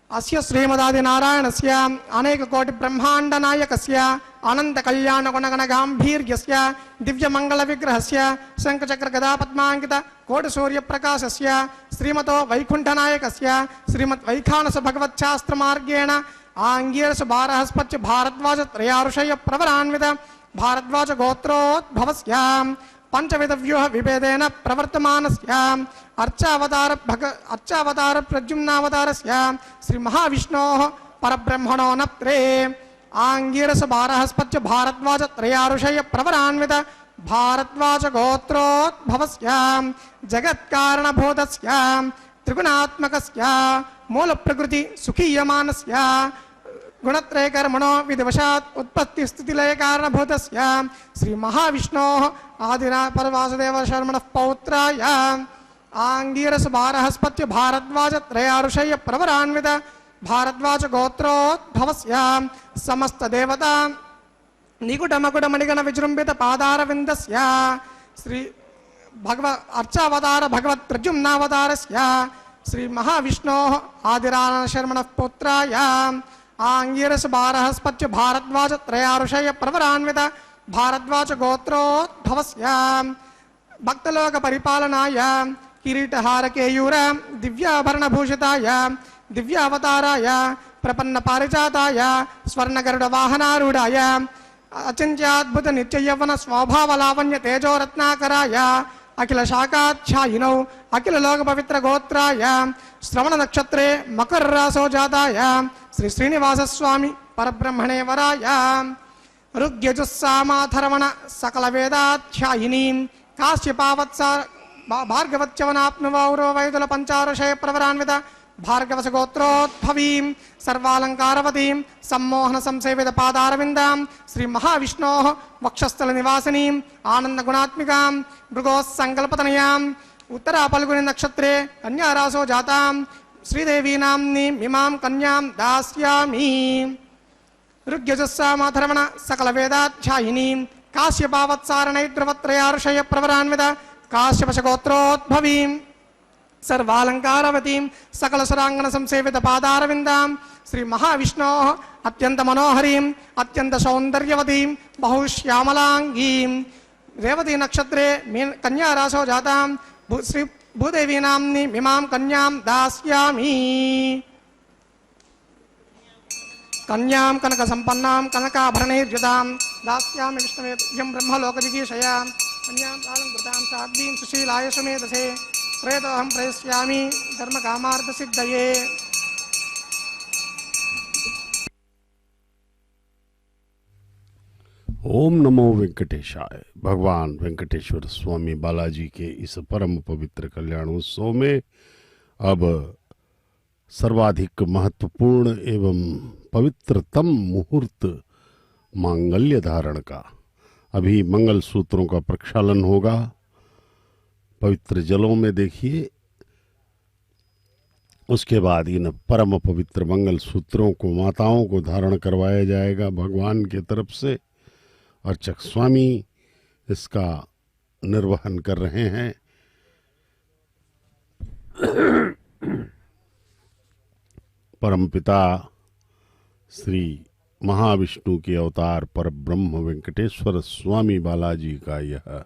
A: अस्य श्रीमदादिनारायणस्य अनेक कोटि ब्रह्मांड नायकस्य अनंत कल्याण गुणगण गांभीर्यस्य दिव्य मंगल विग्रहस्य शंखचक्र गदा पद्मांकित कोटि सूर्य प्रकाशस्य श्रीमतो वैकुंठ नायकस्य श्रीमत् वैखानस भगवत शास्त्र मार्गेण आंगीरस बारहस्पत्य भारद्वाज त्रयारुषय प्रवरान्वित भारद्वाज गोत्रोद्भवस्य पंचविध व्यूह विभेदेन प्रवर्तमानस्य अर्चावतार प्रद्युम्नावतारस्य श्री महाविष्णोः परब्रह्मणो नप्त्रे आंगीरस बारहस्पत्य भारद्वाज त्रयारुषय प्रवरान्वित भारद्वाज गोत्रोद्भवस्य जगत्कारणभूतस्य त्रिगुणात्मकस्य मूल प्रकृति सुखीयमानस्य गुणत्रय कर्मणो विधिवशात् उत्पत्ति स्थिति लय कारणभूतस्य श्री महाविष्णोः आदिना परवासुदेव शर्मणः पौत्राय आंगीरस बारहस्पत्य भारद्वाज त्रयारुषय प्रवरान्वित भारद्वाज गोत्रोद्भवस्य समस्त देवता निकुट मकुट मणिगण विजृंभित पादारविंदस्य श्री अर्चावतार भगवत प्रद्युम्नावतारस्य श्री महाविष्णोः आदिरानन शर्मणः पुत्राय आंगीरस बारहस्पत्य भारद्वाज त्रयारुषय प्रवरान्वित भारद्वाज गोत्रोद्भवस्य भक्तलोक परिपालनाय किरीटहार केयूर दिव्याभरण भूषिताय दिव्यावताराय प्रपन्न पारिजाताय स्वर्णगरुड वाहनारूढ़ाय अचिंत्याद्भुत नित्य यौवन स्वभाव लावण्य तेजो रत्नाकराय अखिल शाखाध्यायिनौ अखिल लोक पवित्र गोत्राय श्रवण नक्षत्रे मकर रासो जाताय श्री श्रीनिवास स्वामी परब्रह्मणे वराय ऋग्यजुस्सामाथर्वण सकलवेदाध्यायिनीं काश्यपावत्सा भार्गवच्यवनाप्नुवौरवैदुल पंचारुषय प्रवरान्वित भार्गवसगोत्रोद्भवीं सर्वालंकारवतीं सम्मोहन संसेवित पादारविन्दां श्री महाविष्णोः वक्षस्थल निवासिनीं आनंद गुणात्मिकां भृगोः संकल्पतनयां उत्तरा फल्गुनी नक्षत्रे कन्या रासो जातां श्रीदेवी नाम्नीं इमां कन्यां दास्यामि। ऋग्यजुस्सामाथर्वण सकल वेदाध्यायिनीं काश्यपावत्सारणैर्द्रवत्रयार्षय प्रवरान्वित काश्यपशगोत्रोद्भवीं सर्वालंकारवतीं सकल सुरांगण संसेवित पादारविन्दां श्री महाविष्णोः अत्यंत मनोहरीं अत्यंत सौंदर्यवतीं बहुश्यामलांगीं रेवती नक्षत्रे कन्या रासो जातां श्री भूदेवी नाम्नी इमां कन्यां दास्यामि। कन्यां कनक संपन्नां कनकाभरणैर्युतां दास्यामि विष्णवे तुभ्यं ब्रह्मलोकजिगीषया कन्यां कालङ्कृतां साध्वीं सुशीलाय सुमेधसे प्रेतोऽहं प्रयस्यामि धर्मकामार्थसिद्धये।
B: ओम नमो वेंकटेशाय। भगवान वेंकटेश्वर स्वामी बालाजी के इस परम पवित्र कल्याणोत्सव में अब सर्वाधिक महत्वपूर्ण एवं पवित्रतम मुहूर्त मांगल्य धारण का अभी मंगल सूत्रों का प्रक्षालन होगा। पवित्र जलों में देखिए, उसके बाद इन परम पवित्र मंगल सूत्रों को माताओं को धारण करवाया जाएगा भगवान की तरफ से। अर्चक स्वामी इसका निर्वहन कर रहे हैं। परमपिता श्री महाविष्णु के अवतार पर ब्रह्म वेंकटेश्वर स्वामी बालाजी का यह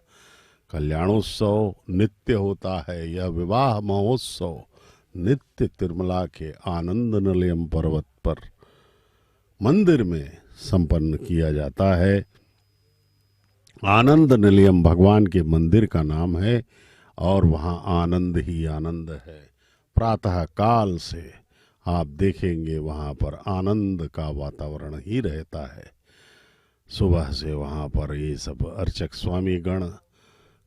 B: कल्याणोत्सव नित्य होता है। यह विवाह महोत्सव नित्य तिरुमला के आनंद निलयम पर्वत पर मंदिर में संपन्न किया जाता है। आनंद निलयम भगवान के मंदिर का नाम है और वहाँ आनंद ही आनंद है। प्रातः काल से आप देखेंगे वहाँ पर आनंद का वातावरण ही रहता है। सुबह से वहाँ पर ये सब अर्चक स्वामी गण,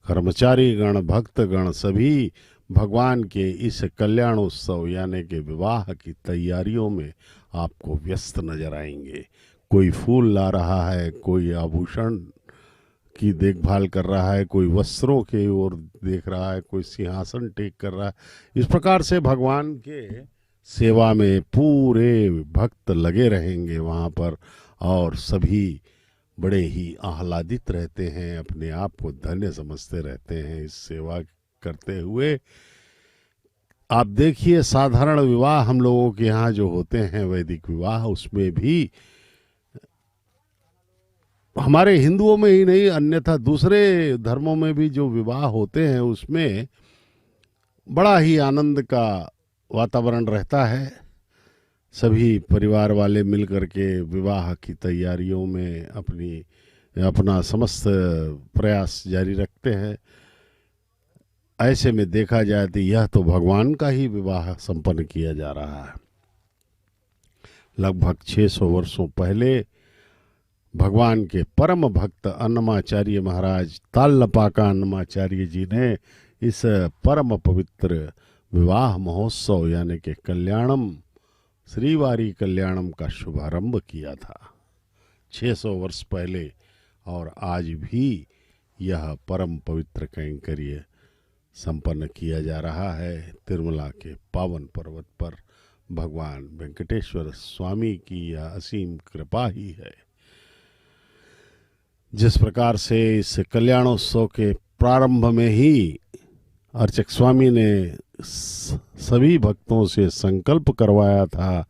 B: कर्मचारी गण, भक्त गण सभी भगवान के इस कल्याणोत्सव यानी कि विवाह की तैयारियों में आपको व्यस्त नजर आएंगे। कोई फूल ला रहा है, कोई आभूषण की देखभाल कर रहा है, कोई वस्त्रों की ओर देख रहा है, कोई सिंहासन टेक कर रहा है। इस प्रकार से भगवान के सेवा में पूरे भक्त लगे रहेंगे वहाँ पर और सभी बड़े ही आह्लादित रहते हैं, अपने आप को धन्य समझते रहते हैं इस सेवा करते हुए। आप देखिए, साधारण विवाह हम लोगों के यहाँ जो होते हैं वैदिक विवाह, उसमें भी हमारे हिंदुओं में ही नहीं अन्यथा दूसरे धर्मों में भी जो विवाह होते हैं उसमें बड़ा ही आनंद का वातावरण रहता है। सभी परिवार वाले मिलकर के विवाह की तैयारियों में अपना समस्त प्रयास जारी रखते हैं। ऐसे में देखा जाए तो यह तो भगवान का ही विवाह संपन्न किया जा रहा है। लगभग 600 वर्षों पहले भगवान के परम भक्त अन्नमाचार्य महाराज तालपाका अन्नमाचार्य जी ने इस परम पवित्र विवाह महोत्सव यानी कि कल्याणम श्रीवारी कल्याणम का शुभारंभ किया था 600 वर्ष पहले। और आज भी यह परम पवित्र कैंकर्य संपन्न किया जा रहा है तिरुमला के पावन पर्वत पर। भगवान वेंकटेश्वर स्वामी की यह असीम कृपा ही है। जिस प्रकार से इस कल्याणोत्सव के प्रारंभ में ही अर्चक स्वामी ने सभी भक्तों से संकल्प करवाया था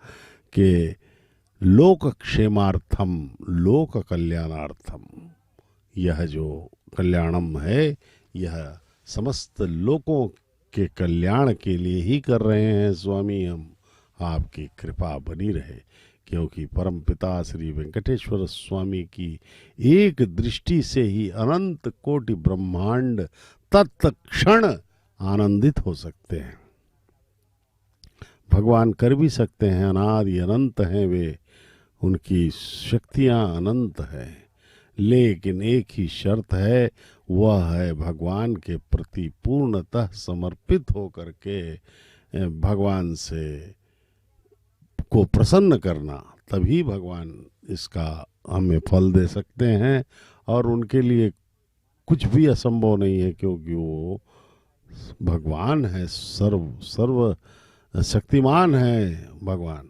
B: कि लोक क्षेमार्थम लोक कल्याणार्थम, यह जो कल्याणम है यह समस्त लोगों के कल्याण के लिए ही कर रहे हैं स्वामी। हम आपकी कृपा बनी रहे, क्योंकि परमपिता श्री वेंकटेश्वर स्वामी की एक दृष्टि से ही अनंत कोटि ब्रह्मांड तत्क्षण आनंदित हो सकते हैं। भगवान कर भी सकते हैं, अनादि अनंत हैं वे, उनकी शक्तियां अनंत हैं। लेकिन एक ही शर्त है, वह है भगवान के प्रति पूर्णतः समर्पित होकर के भगवान से को प्रसन्न करना। तभी भगवान इसका हमें फल दे सकते हैं, और उनके लिए कुछ भी असंभव नहीं है, क्योंकि वो भगवान है, सर्व शक्तिमान है भगवान।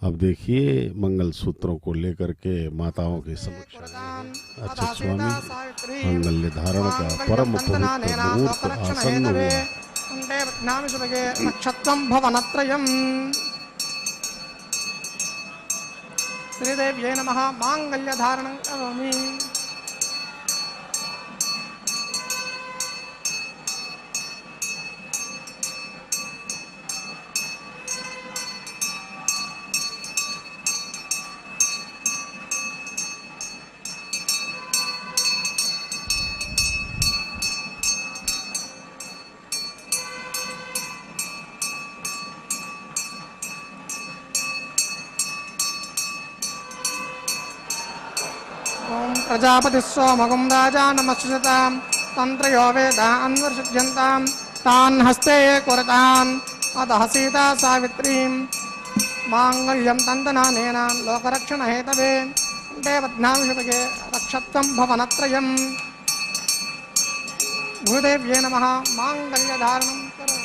B: अब देखिए मंगल सूत्रों को लेकर के माताओं के समक्ष अच्छा स्वामी मंगल्य धारण का परम पवित्र मुहूर्त आसन्न हुआ।
A: नक्षत्रं भवनत्रयम् श्रीदेव्यै नमः मांगल्यधारणं करोमि। प्रजापतिः सोमगुं राजानमसृजतां तन्त्रयो वेदान्वर्षिज्यन्तां तान् हस्ते कुरताम् अतः सीता सावित्रीं माङ्गल्यं तन्तनानेन लोकरक्षणहेतवे देवध्नाविषुभगे रक्षत्वं भवनत्रयम्। भूदेव्यै नमः माङ्गल्यधारणं करोमि।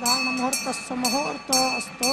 A: मुहूर्तस्य मुहूर्तो अस्तु।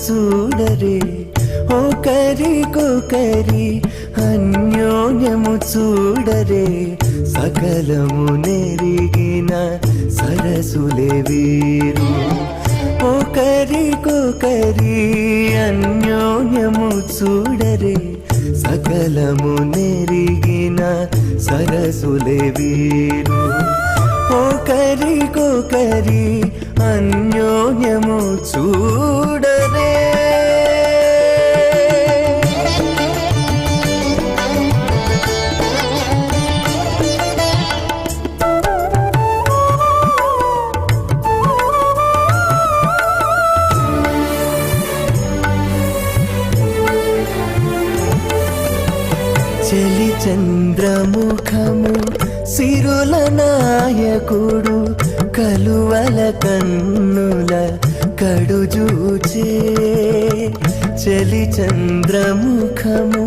C: చూడరే ఒకరికొకరి అన్యోన్యము చూడరే సకలము నెరిగిన సరసులే వీరు ఒకరికొకరి అన్యోన్యము చూడరే సకలము నెరిగిన సరసులే వీరు ఒకరికొకరి అన్యోన్యము చూడరే చలి చంద్రముఖము సిరుల నాయకుడు కలువల కన్నుల కడుజూచే చలి చంద్రముఖము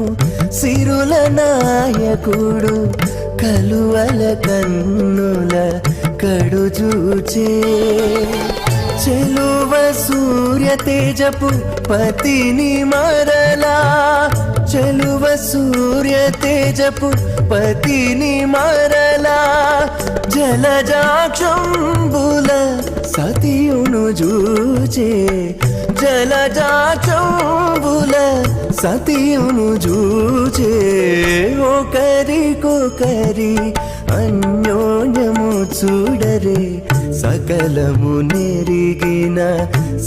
C: సిరుల నాయకుడు కలువల కన్నుల కడుజూచే చెలువ సూర్య తేజపు పతిని మరలా చెలువ సూర్య తేజపు పతిని మరలా జలజాక్షంబుల సతియును జూచే జలజాక్షంబుల సతియును జూచే ఒకరికొకరి అన్యోన్యము చూడరే సకలము నెరిగిన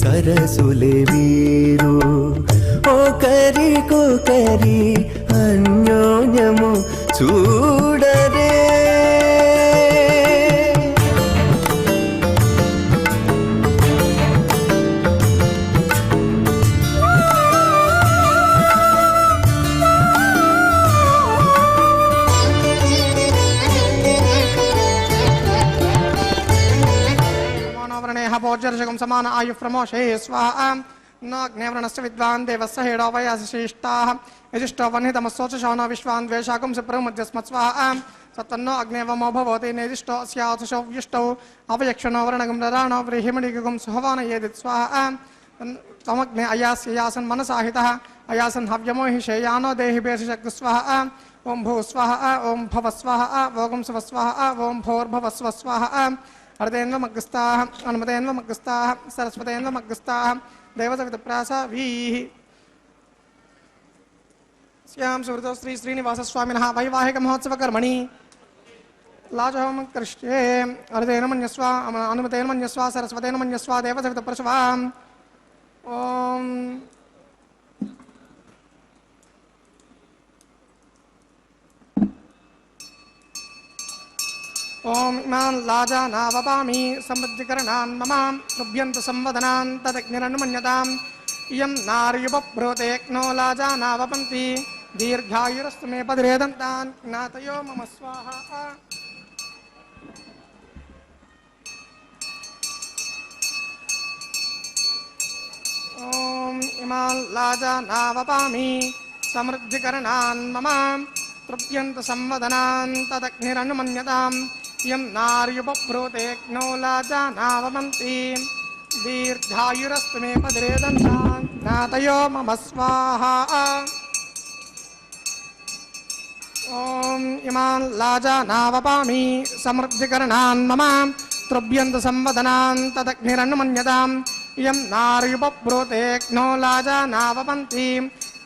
C: సరసులే వీరు ఒకరికొకరి అన్యోన్యము చూడరే
A: भोजर्षकं समान आयु प्रमोषे स्वाहा न अग्नेव्रणस्य विद्वान् देवस्य हेडो वयाशिष्टाः यजिष्ठो वह्नितमस्सोचशो विश्वान् द्वेषाकुं सुप्रमध्यस्मत् स्वाहा सत्तन्नो अग्नेवमो भवति नेजिष्ठो अस्याथुषो व्युष्टौ अवयक्षणो वर्णगं दराणो व्रीहिमणिगुं सुहवान येदित् स्वाहा तमग्ने अयास्य यासन् मनसाहितः अयासन् हव्यमो हि शेयानो देहि बेशक् स्वाहा ओं भू स्वाहा ओं भव स्वाहा ओं शिव स्वाहा ओं भोर्भव स्व स्वाहा अर्धेन्वमग्रस्ताः अनुमतेन्वमग्रस्ताः सरस्वतेन्वमग्रस्ताः देवसवितप्रासावीः श्याम सुहृतो श्री श्रीनिवासस्वामिनः वैवाहिकमहोत्सवकर्मणि लाजहोम कृष्ये अर्धेन मन्यस्व अनुमतेन मन्यस्व सरस्वतेन मन्यस्व देवसवितप्रसवाम् ओम ओम इमान् लाजानावपामि समृद्धिकरणान् मम तुभ्यन्त संवदनान् तदग्निरनुमन्यताम् इयं नार्युपब्रूतेक्नो लाजानावपन्ति दीर्घायुरस्तु मे पदरेदन्तान् ज्ञातयो मम स्वाहा ओम इमान् लाजानावपामि समृद्धिकरणान् मम तृप्यन्त संवदनान् तदग्निरनुमन्यताम् इयं नार्युपब्रूतेक्नो लाजानावपन्ति दीर्घायुरस्तु मे पदरेदन्तान् ज्ञातयो मम स्वाहा ओम इमान् लाजानावपामि समृद्धिकरणान् मम तृप्यन्त संवदनान् तदग्निरनुमन्यताम् इयं नार्युपब्रूतेक्नो लाजानावपन्ति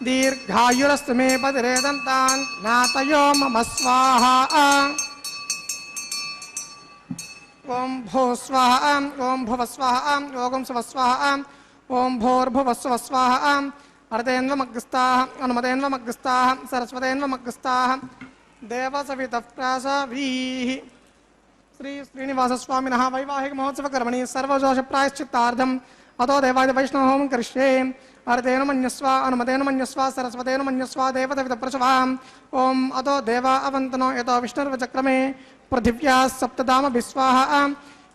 A: दीर्घायुरस्तु मे पदरेदन्तान् ज्ञातयो मम स्वाहा ओं भो स्वाहा ओं भुव स्वाहा ओं शिव स्वाहा ओं भोर्भुवः स्वः स्वाहा अर्धेन्वमग्रस्ताः अनुमतेन्वमग्रस्ताः सरस्वतेन्वमग्रस्ताः देवसवितः प्रासावीः श्री श्रीनिवासस्वामिनः वैवाहिकमहोत्सवकर्मणि सर्वदोषप्रायश्चित्तार्थम् अतो देवादि वैष्णवहोमं करिष्ये अर्धेन मन्यस्व अनुमतेन मन्यस्व सरस्वतेन मन्यस्व देवसवितप्रसवाम् ओम अतो देवा अवन्तनो यतो विष्णुर्वचक्रमे पृथिव्याः सप्तधाम स्वाहा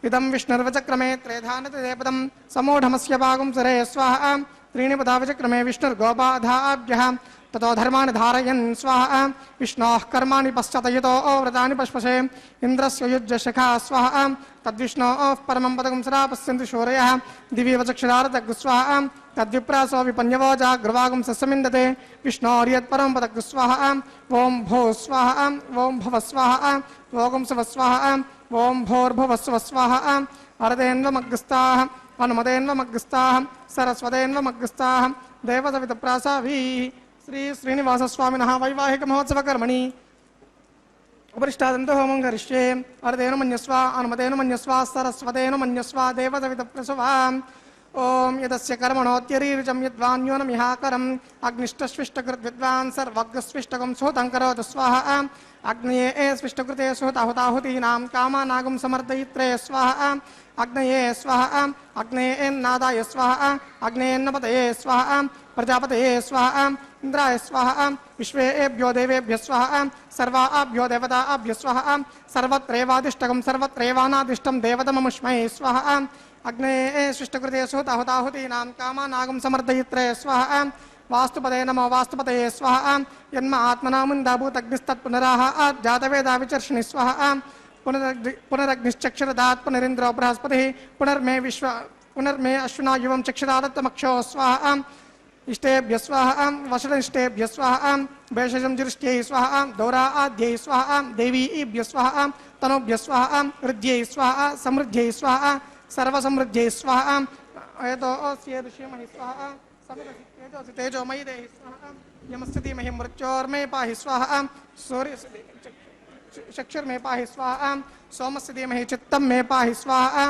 A: इदं विष्णुर्वचक्रमे त्रेधानतिदेपदं समूढमस्य भागं सरे स्वाहा त्रीणि पदा विचक्रमे विष्णुर्गोपाधाभ्यः ततो धर्माणि धारयन् स्वाहा विष्णोः कर्माणि पश्चातयतो व्रतानि पश्पशे इन्द्रस्य युज्यशिखा स्वाहा तद्विष्णोः परमं पदकं सदा पश्यन्ति शौर्यः दिव्येव चक्षुरारतग् स्वाहा तद्विप्रासो विपन्यवो जाग्रवागं सस्यमिन्दते विष्णोर्यत्परं पदग् स्वाहा ओं भो स्वाहा ओं भव स्वाहा ओं शिव स्वाहा ओं भोर्भुवः स्वः स्वाहा अर्धेन्वमग्रस्ताः अनुमतेन्वमग्रस्ताः सरस्वतेन्वमग्रस्ताः देवसवितप्रासावीः श्री श्रीनिवासस्वामिनः वैवाहिकमहोत्सवकर्मणि उपरिष्टादन्तो होमं करिष्ये अर्धेन मन्यस्व अनुमतेन मन्यस्व सरस्वतेन मन्यस्व देवसवितप्रसवाम् ओम यदस्य कर्मणोत्यरीर्जं यद्वान्योनमिहाकरम् अग्निष्टस्विष्टकृद्विद्वान् सर्वज्ञस्विष्टकं सुहतं करोतु स्वाहा अग्नये स्विष्टकृते सुहताहुताहुतीनां कामानागं समर्दयित्रे स्वाहा अग्नये स्वाहा अग्नेन्नादाय स्वाहा अग्नेन्नपतये स्वाहा प्रजापतये स्वाहा इंद्राय स्वाहा विश्वेभ्यो देवेभ्य स्वाहा सर्वाभ्यो देवताभ्य स्वाहा सर्वत्रैवादिष्टकं सर्वत्रैवानादिष्टं देवतममुष्मै स्वाहा अग्नेये सृष्टकृते सुहताहुताहुतीनां कामानागं समर्दयित्रे स्वाहा वास्तुपदे नमो वास्तुपतये स्वाहा यन्म आत्मना मुन्दाभूतग्निस्तत्पुनराः जातवेदा विचर्षणि स्वाहा पुनरग्निश्चक्षुरदात् पुनरिन्द्रो बृहस्पतिः पुनर्मे अश्विना युवं चक्षुरादत्तमक्षो स्वाहा इष्टेभ्य स्वाहा वषडिष्टेभ्य स्वाहा वैशजं जुरिष्ट्यै स्वाहा दौराद्यै स्वाहा देवीभ्य स्वाहा तनोभ्य स्वाहा हृद्यै स्वाहा समृद्ध्यै स्वाहा सर्वसमृद्ध्यै स्वाहा अयतो अस्येदुष्यमहि स्वाहा समितसितेजोसि तेजोमयि देहि स्वाहा यमस्य धीमहि मृत्योर्मे पाहि स्वाहा सूर्यस्य चक्षुर्मे पाहि स्वाहा सोमस्य धीमहि चित्तं मे पाहि स्वाहा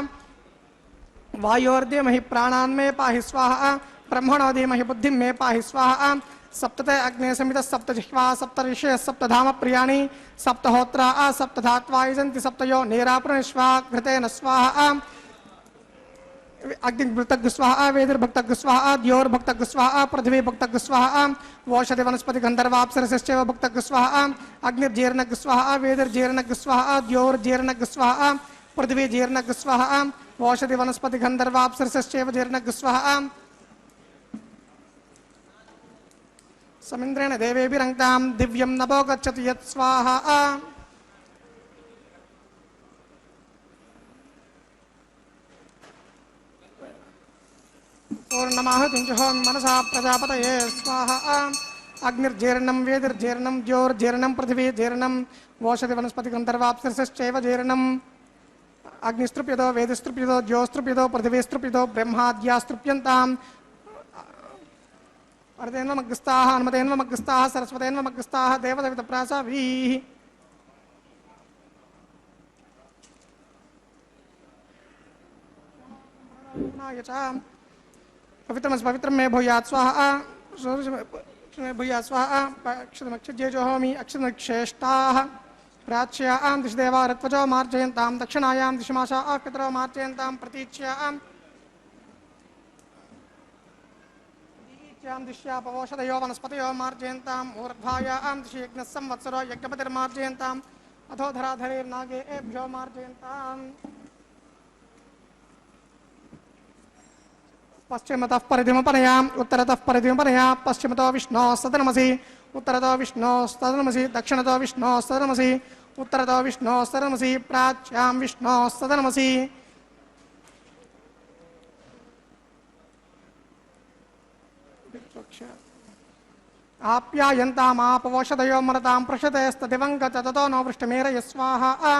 A: वायोर्धीमहि प्राणान् मे पाहि स्वाहा ब्रह्मणो धीमहि बुद्धिं मे पाहि स्वाहा सप्तते अग्ने समितः सप्तजिह्वा सप्तऋषयः सप्तधाम प्रियाणि सप्तहोत्रा सप्तधात्वा यजन्ति सप्तयो नेरापुरनिष्वा घृतेन स्वाहा अग्निभक्तग स्वाहा वेदिर्भक्तग स्वाहा द्योर्भक्तग स्वाहा पृथिवीभक्तग स्वाहा वोषधि वनस्पति गंधर्वाप्सरसश्चैव भक्तग स्वाहा अग्निर्जीर्णग स्वाहा वेदिर्जीर्णग स्वाहा द्योर्जीर्णग स्वाहा पृथिवीजीर्णग स्वाहा वोषधि वनस्पति गंधर्वाप्सरसश्चैव जीर्णग स्वाहा समिन्द्रेण देवेभिरङ्क्तां दिव्यं नभो गच्छति यत् स्वाहा पूर्णमाहुतिं जुहोमि मनसा प्रजापतये स्वाहा अग्निर्जीर्णं वेदिर्जीर्णं ज्योर्जीर्णं पृथिवीजीर्णं वोषधि वनस्पतिगन्धर्वाप्सरसश्चैव जीर्णम् अग्निस्तृप्यतो वेदिस्तृप्यतो ज्योस्तृप्यतो पृथिवीस्तृप्यतो ब्रह्माद्यास्तृप्यन्ताम् अर्धेन्वमग्रस्ताः हनुमतेन्वमग्रस्ताः सरस्वतेन्वमग्रस्ताः देवदवितप्रासावीः पवित्रमस्ति पवित्रं मे भूयात् स्वाहा मे भूयात् स्वाहा अक्षतमक्षज्येजोहोमि अक्षतमक्षेष्टाः प्राच्यां दिशि देवा ऋत्वजो मार्जयन्तां दक्षिणायां दिशिमाशा पितरो मार्जयन्तां प्रतीच्यां दिश्यापवोषधयो वनस्पतयो मार्जयन्ताम् ऊर्ध्वायां दिशि यज्ञः संवत्सरो यज्ञपतिर्मार्जयन्ताम् अथो धराधरेर्नागे एभ्यो मार्जयन्ताम् पश्चिमतः परिधिमपनयाम् उत्तरतः परिधिमपनया पश्चिमतो विष्णोः सदनमसि उत्तरतो विष्णोः सदनमसि दक्षिणतो विष्णोः सदनमसि उत्तरतो विष्णोः सदनमसि प्राच्यां विष्णोः सदनमसि आप्यायन्तामापवोषधयो मरतां पृषतेस्तदिवङ्गत ततो नो वृष्टिमेरय स्वाहा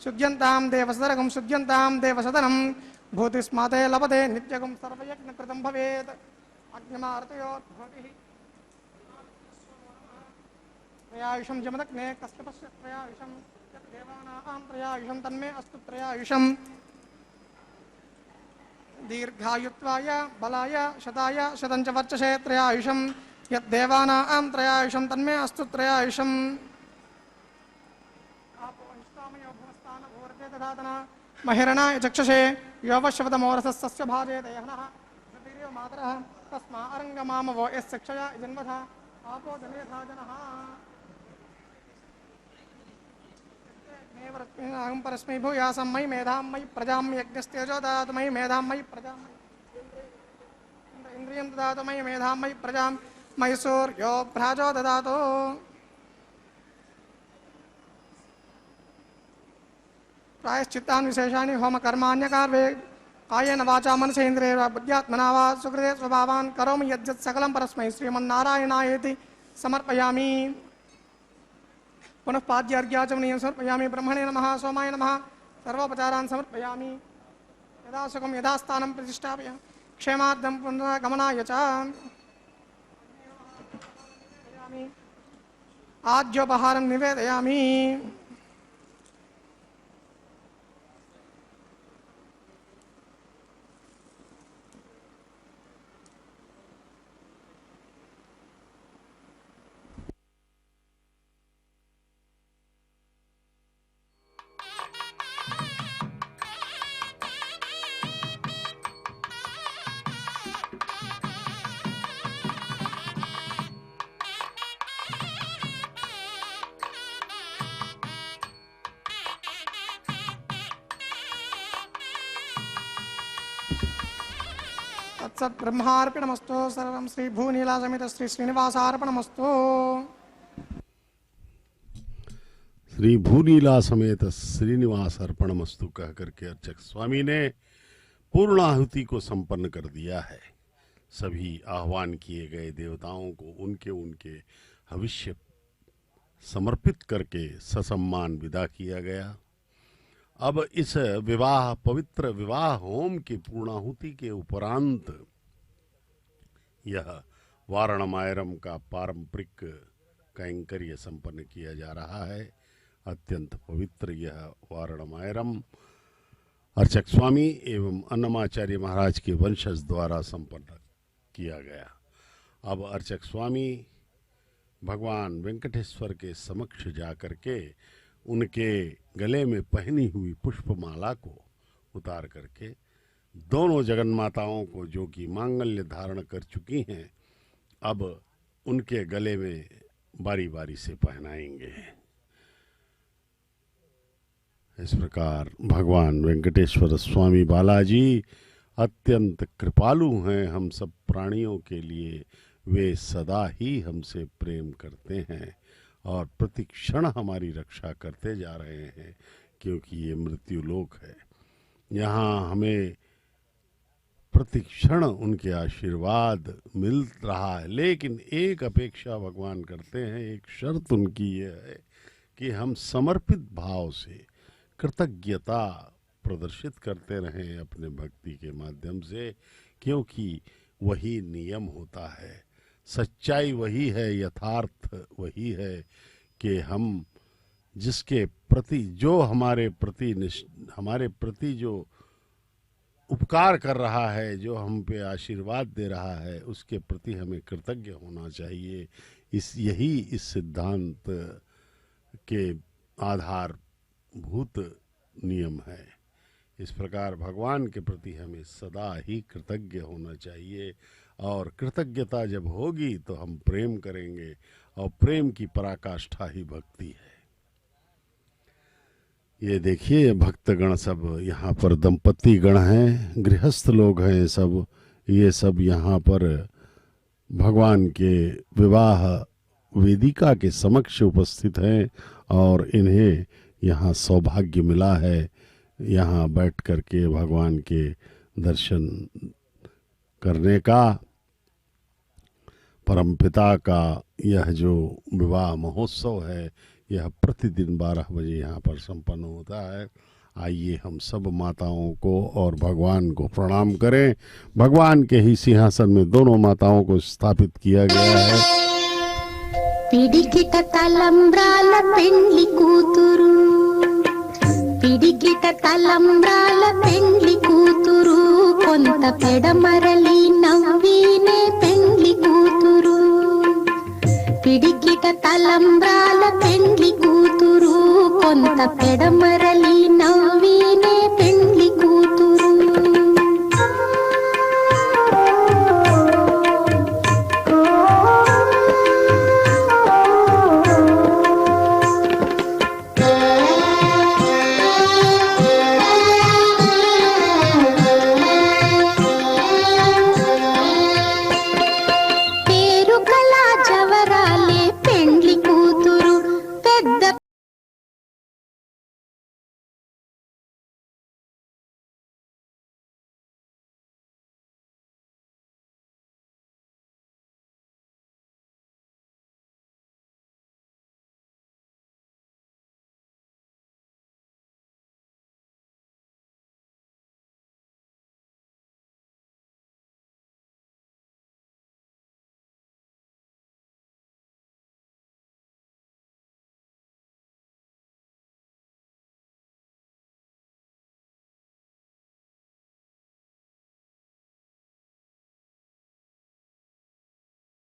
A: शुद्ध्यन्तां देवसदरगं शुद्ध्यन्तां देवसदनं भूतिस्माते लभते नित्यगं सर्वयज्ञकृतं भवेत् अग्निमार्तयोर्भवतिः त्रयायुषं जमदग्ने कश्यपस्य त्रयायुषं देवानां त्रयायुषं तन्मे अस्तु त्रयायुषं दीर्घायुत्वाय बलाय शताय शतं च वर्चसे त्रयायुषं यद्देवानां त्रयायुषं तन्मे अस्तु त्रयायुषम् महिरणाय चक्षुषे योवश्वतमोरसस्य भाजे दयहनः सतीर्यो मातरः तस्मा अरङ्गमामवो यस्य क्षया जन्मथा आपो जनेथा जनः अहं परस्मै भूयासं मयि मेधां मयि प्रजां यज्ञस्तेजो ददातु मयि मेधां मयि प्रजां इन्द्रियं ददातु मयि मेधां मयि प्रजां मयि सूर्यो भ्राजो ददातु प्रायश्चित्तान् विशेषाणि होमकर्माण्यकार्ये कायेन वाचा मनसेन्द्रियैर्वा बुद्ध्यात्मना वा सुकृते स्वभावान् करोमि यद्यत् सकलं परस्मै श्रीमन्नारायणायेति समर्पयामि पुनः पाद्यार्घ्याचमनीयं समर्पयामि ब्रह्मणे नमः सोमाय नमः सर्वोपचारान् समर्पयामि यदा सुखं यदा स्थानं प्रतिष्ठापयामि क्षेमार्थं पुनर्गमनाय च आज्योपहारं निवेदयामि तत्सद्ब्रह्मार्पणमस्तु सर्वं श्री भूनीला समेत श्री श्रीनिवासार्पणमस्तु
B: श्री भूनीला समेत श्रीनिवास अर्पणमस्तु कह करके अर्चक स्वामी ने पूर्णाहुति को संपन्न कर दिया है। सभी आह्वान किए गए देवताओं को उनके उनके हविष्य समर्पित करके ससम्मान विदा किया गया। अब इस पवित्र विवाह होम की पूर्णाहुति के उपरांत यह वारणमायरम का पारंपरिक कैंकर्य संपन्न किया जा रहा है। अत्यंत पवित्र यह वारणमायरम अर्चक स्वामी एवं अन्नमाचार्य महाराज के वंशज द्वारा संपन्न किया गया। अब अर्चक स्वामी भगवान वेंकटेश्वर के समक्ष जाकर के उनके गले में पहनी हुई पुष्पमाला को उतार करके दोनों जगन्माताओं को जो कि मांगल्य धारण कर चुकी हैं अब उनके गले में बारी बारी से पहनाएंगे। इस प्रकार भगवान वेंकटेश्वर स्वामी बालाजी अत्यंत कृपालु हैं हम सब प्राणियों के लिए, वे सदा ही हमसे प्रेम करते हैं और प्रतिक्षण हमारी रक्षा करते जा रहे हैं, क्योंकि ये मृत्यु लोक है। यहाँ हमें प्रतिक्षण उनके आशीर्वाद मिल रहा है, लेकिन एक अपेक्षा भगवान करते हैं, एक शर्त उनकी ये है कि हम समर्पित भाव से कृतज्ञता प्रदर्शित करते रहें अपने भक्ति के माध्यम से, क्योंकि वही नियम होता है, सच्चाई वही है, यथार्थ वही है कि हम जिसके प्रति जो हमारे प्रति जो उपकार कर रहा है, जो हम पे आशीर्वाद दे रहा है, उसके प्रति हमें कृतज्ञ होना चाहिए। यही इस सिद्धांत के आधारभूत नियम है। इस प्रकार भगवान के प्रति हमें सदा ही कृतज्ञ होना चाहिए, और कृतज्ञता जब होगी तो हम प्रेम करेंगे, और प्रेम की पराकाष्ठा ही भक्ति है। ये देखिए भक्तगण सब यहाँ पर दंपति गण हैं, गृहस्थ लोग हैं सब, ये सब यहाँ पर भगवान के विवाह वेदिका के समक्ष उपस्थित हैं, और इन्हें यहाँ सौभाग्य मिला है यहाँ बैठ करके भगवान के दर्शन करने का। परमपिता का यह जो विवाह महोत्सव है, यह प्रतिदिन 12 बजे यहाँ पर संपन्न होता है। आइए हम सब माताओं को और भगवान को प्रणाम करें। भगवान के ही सिंहासन में दोनों माताओं को स्थापित किया गया है।
D: పిడికిట తలంబ్రాల పెండ్లి కూతురు, పిడికిట తలంబ్రాల పెండ్లి కూతురు, కొంత పెడమరలి నవ్వినే పెండ్లి కూతురు. పిడికిట తలంబ్రాల పెండ్లి కూతురు, కొంత పెడమరలి నవ్వినే పెండ్లి కూతురు.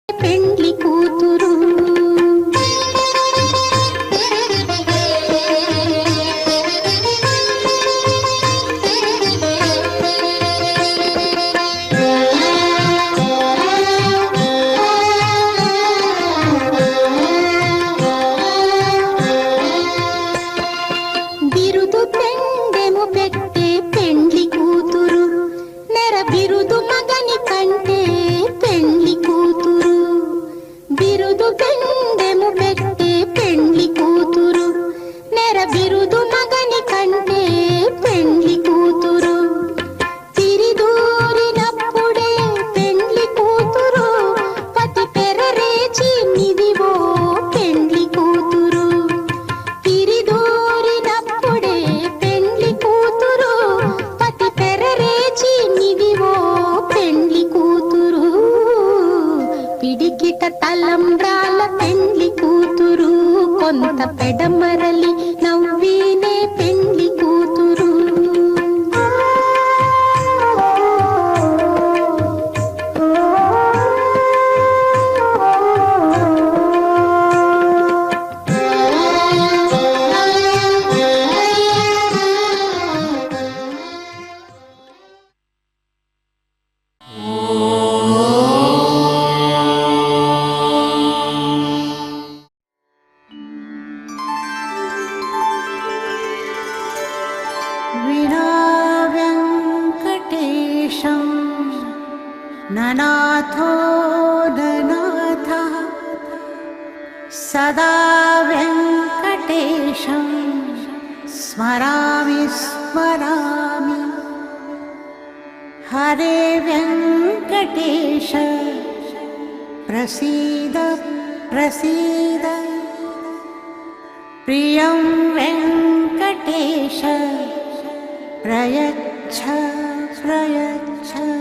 D: పెండ్లి కూతురు. బిరుదు పెండెము పెట్టే పెండ్లి కూతురు, నెర బిరుదు మగని కంటే పెండ్లి కూతురు. బిరుదు పెండెము పెట్టే పెండ్లి కూతురు, నెర బిరుదు మగని కంటే పెండ్లి కూతురు. తిరిదూరినప్పుడే పెండ్లి కూతురు, పతి పెరరేచి నిదివో పెండ్లి కూతురు. తిరిదూరినప్పుడే పెండ్లి కూతురు, పతి పెరరేచి నిదివో పెండ్లి కూతురు. పిడికిట తలంబ్రాల పెండ్లి కూతురు, కొంత పెడమరలి నవ్వినే పెండ్లి కూతురు.
E: विना वेङ्कटेशं ननाथो नना सदा वेङ्कटेशं स्मरामि स्मरामि हरे वेङ्कटेश प्रसीद प्रसीद प्रियं वेङ्कटेश प्रयच्छ प्रयच्छ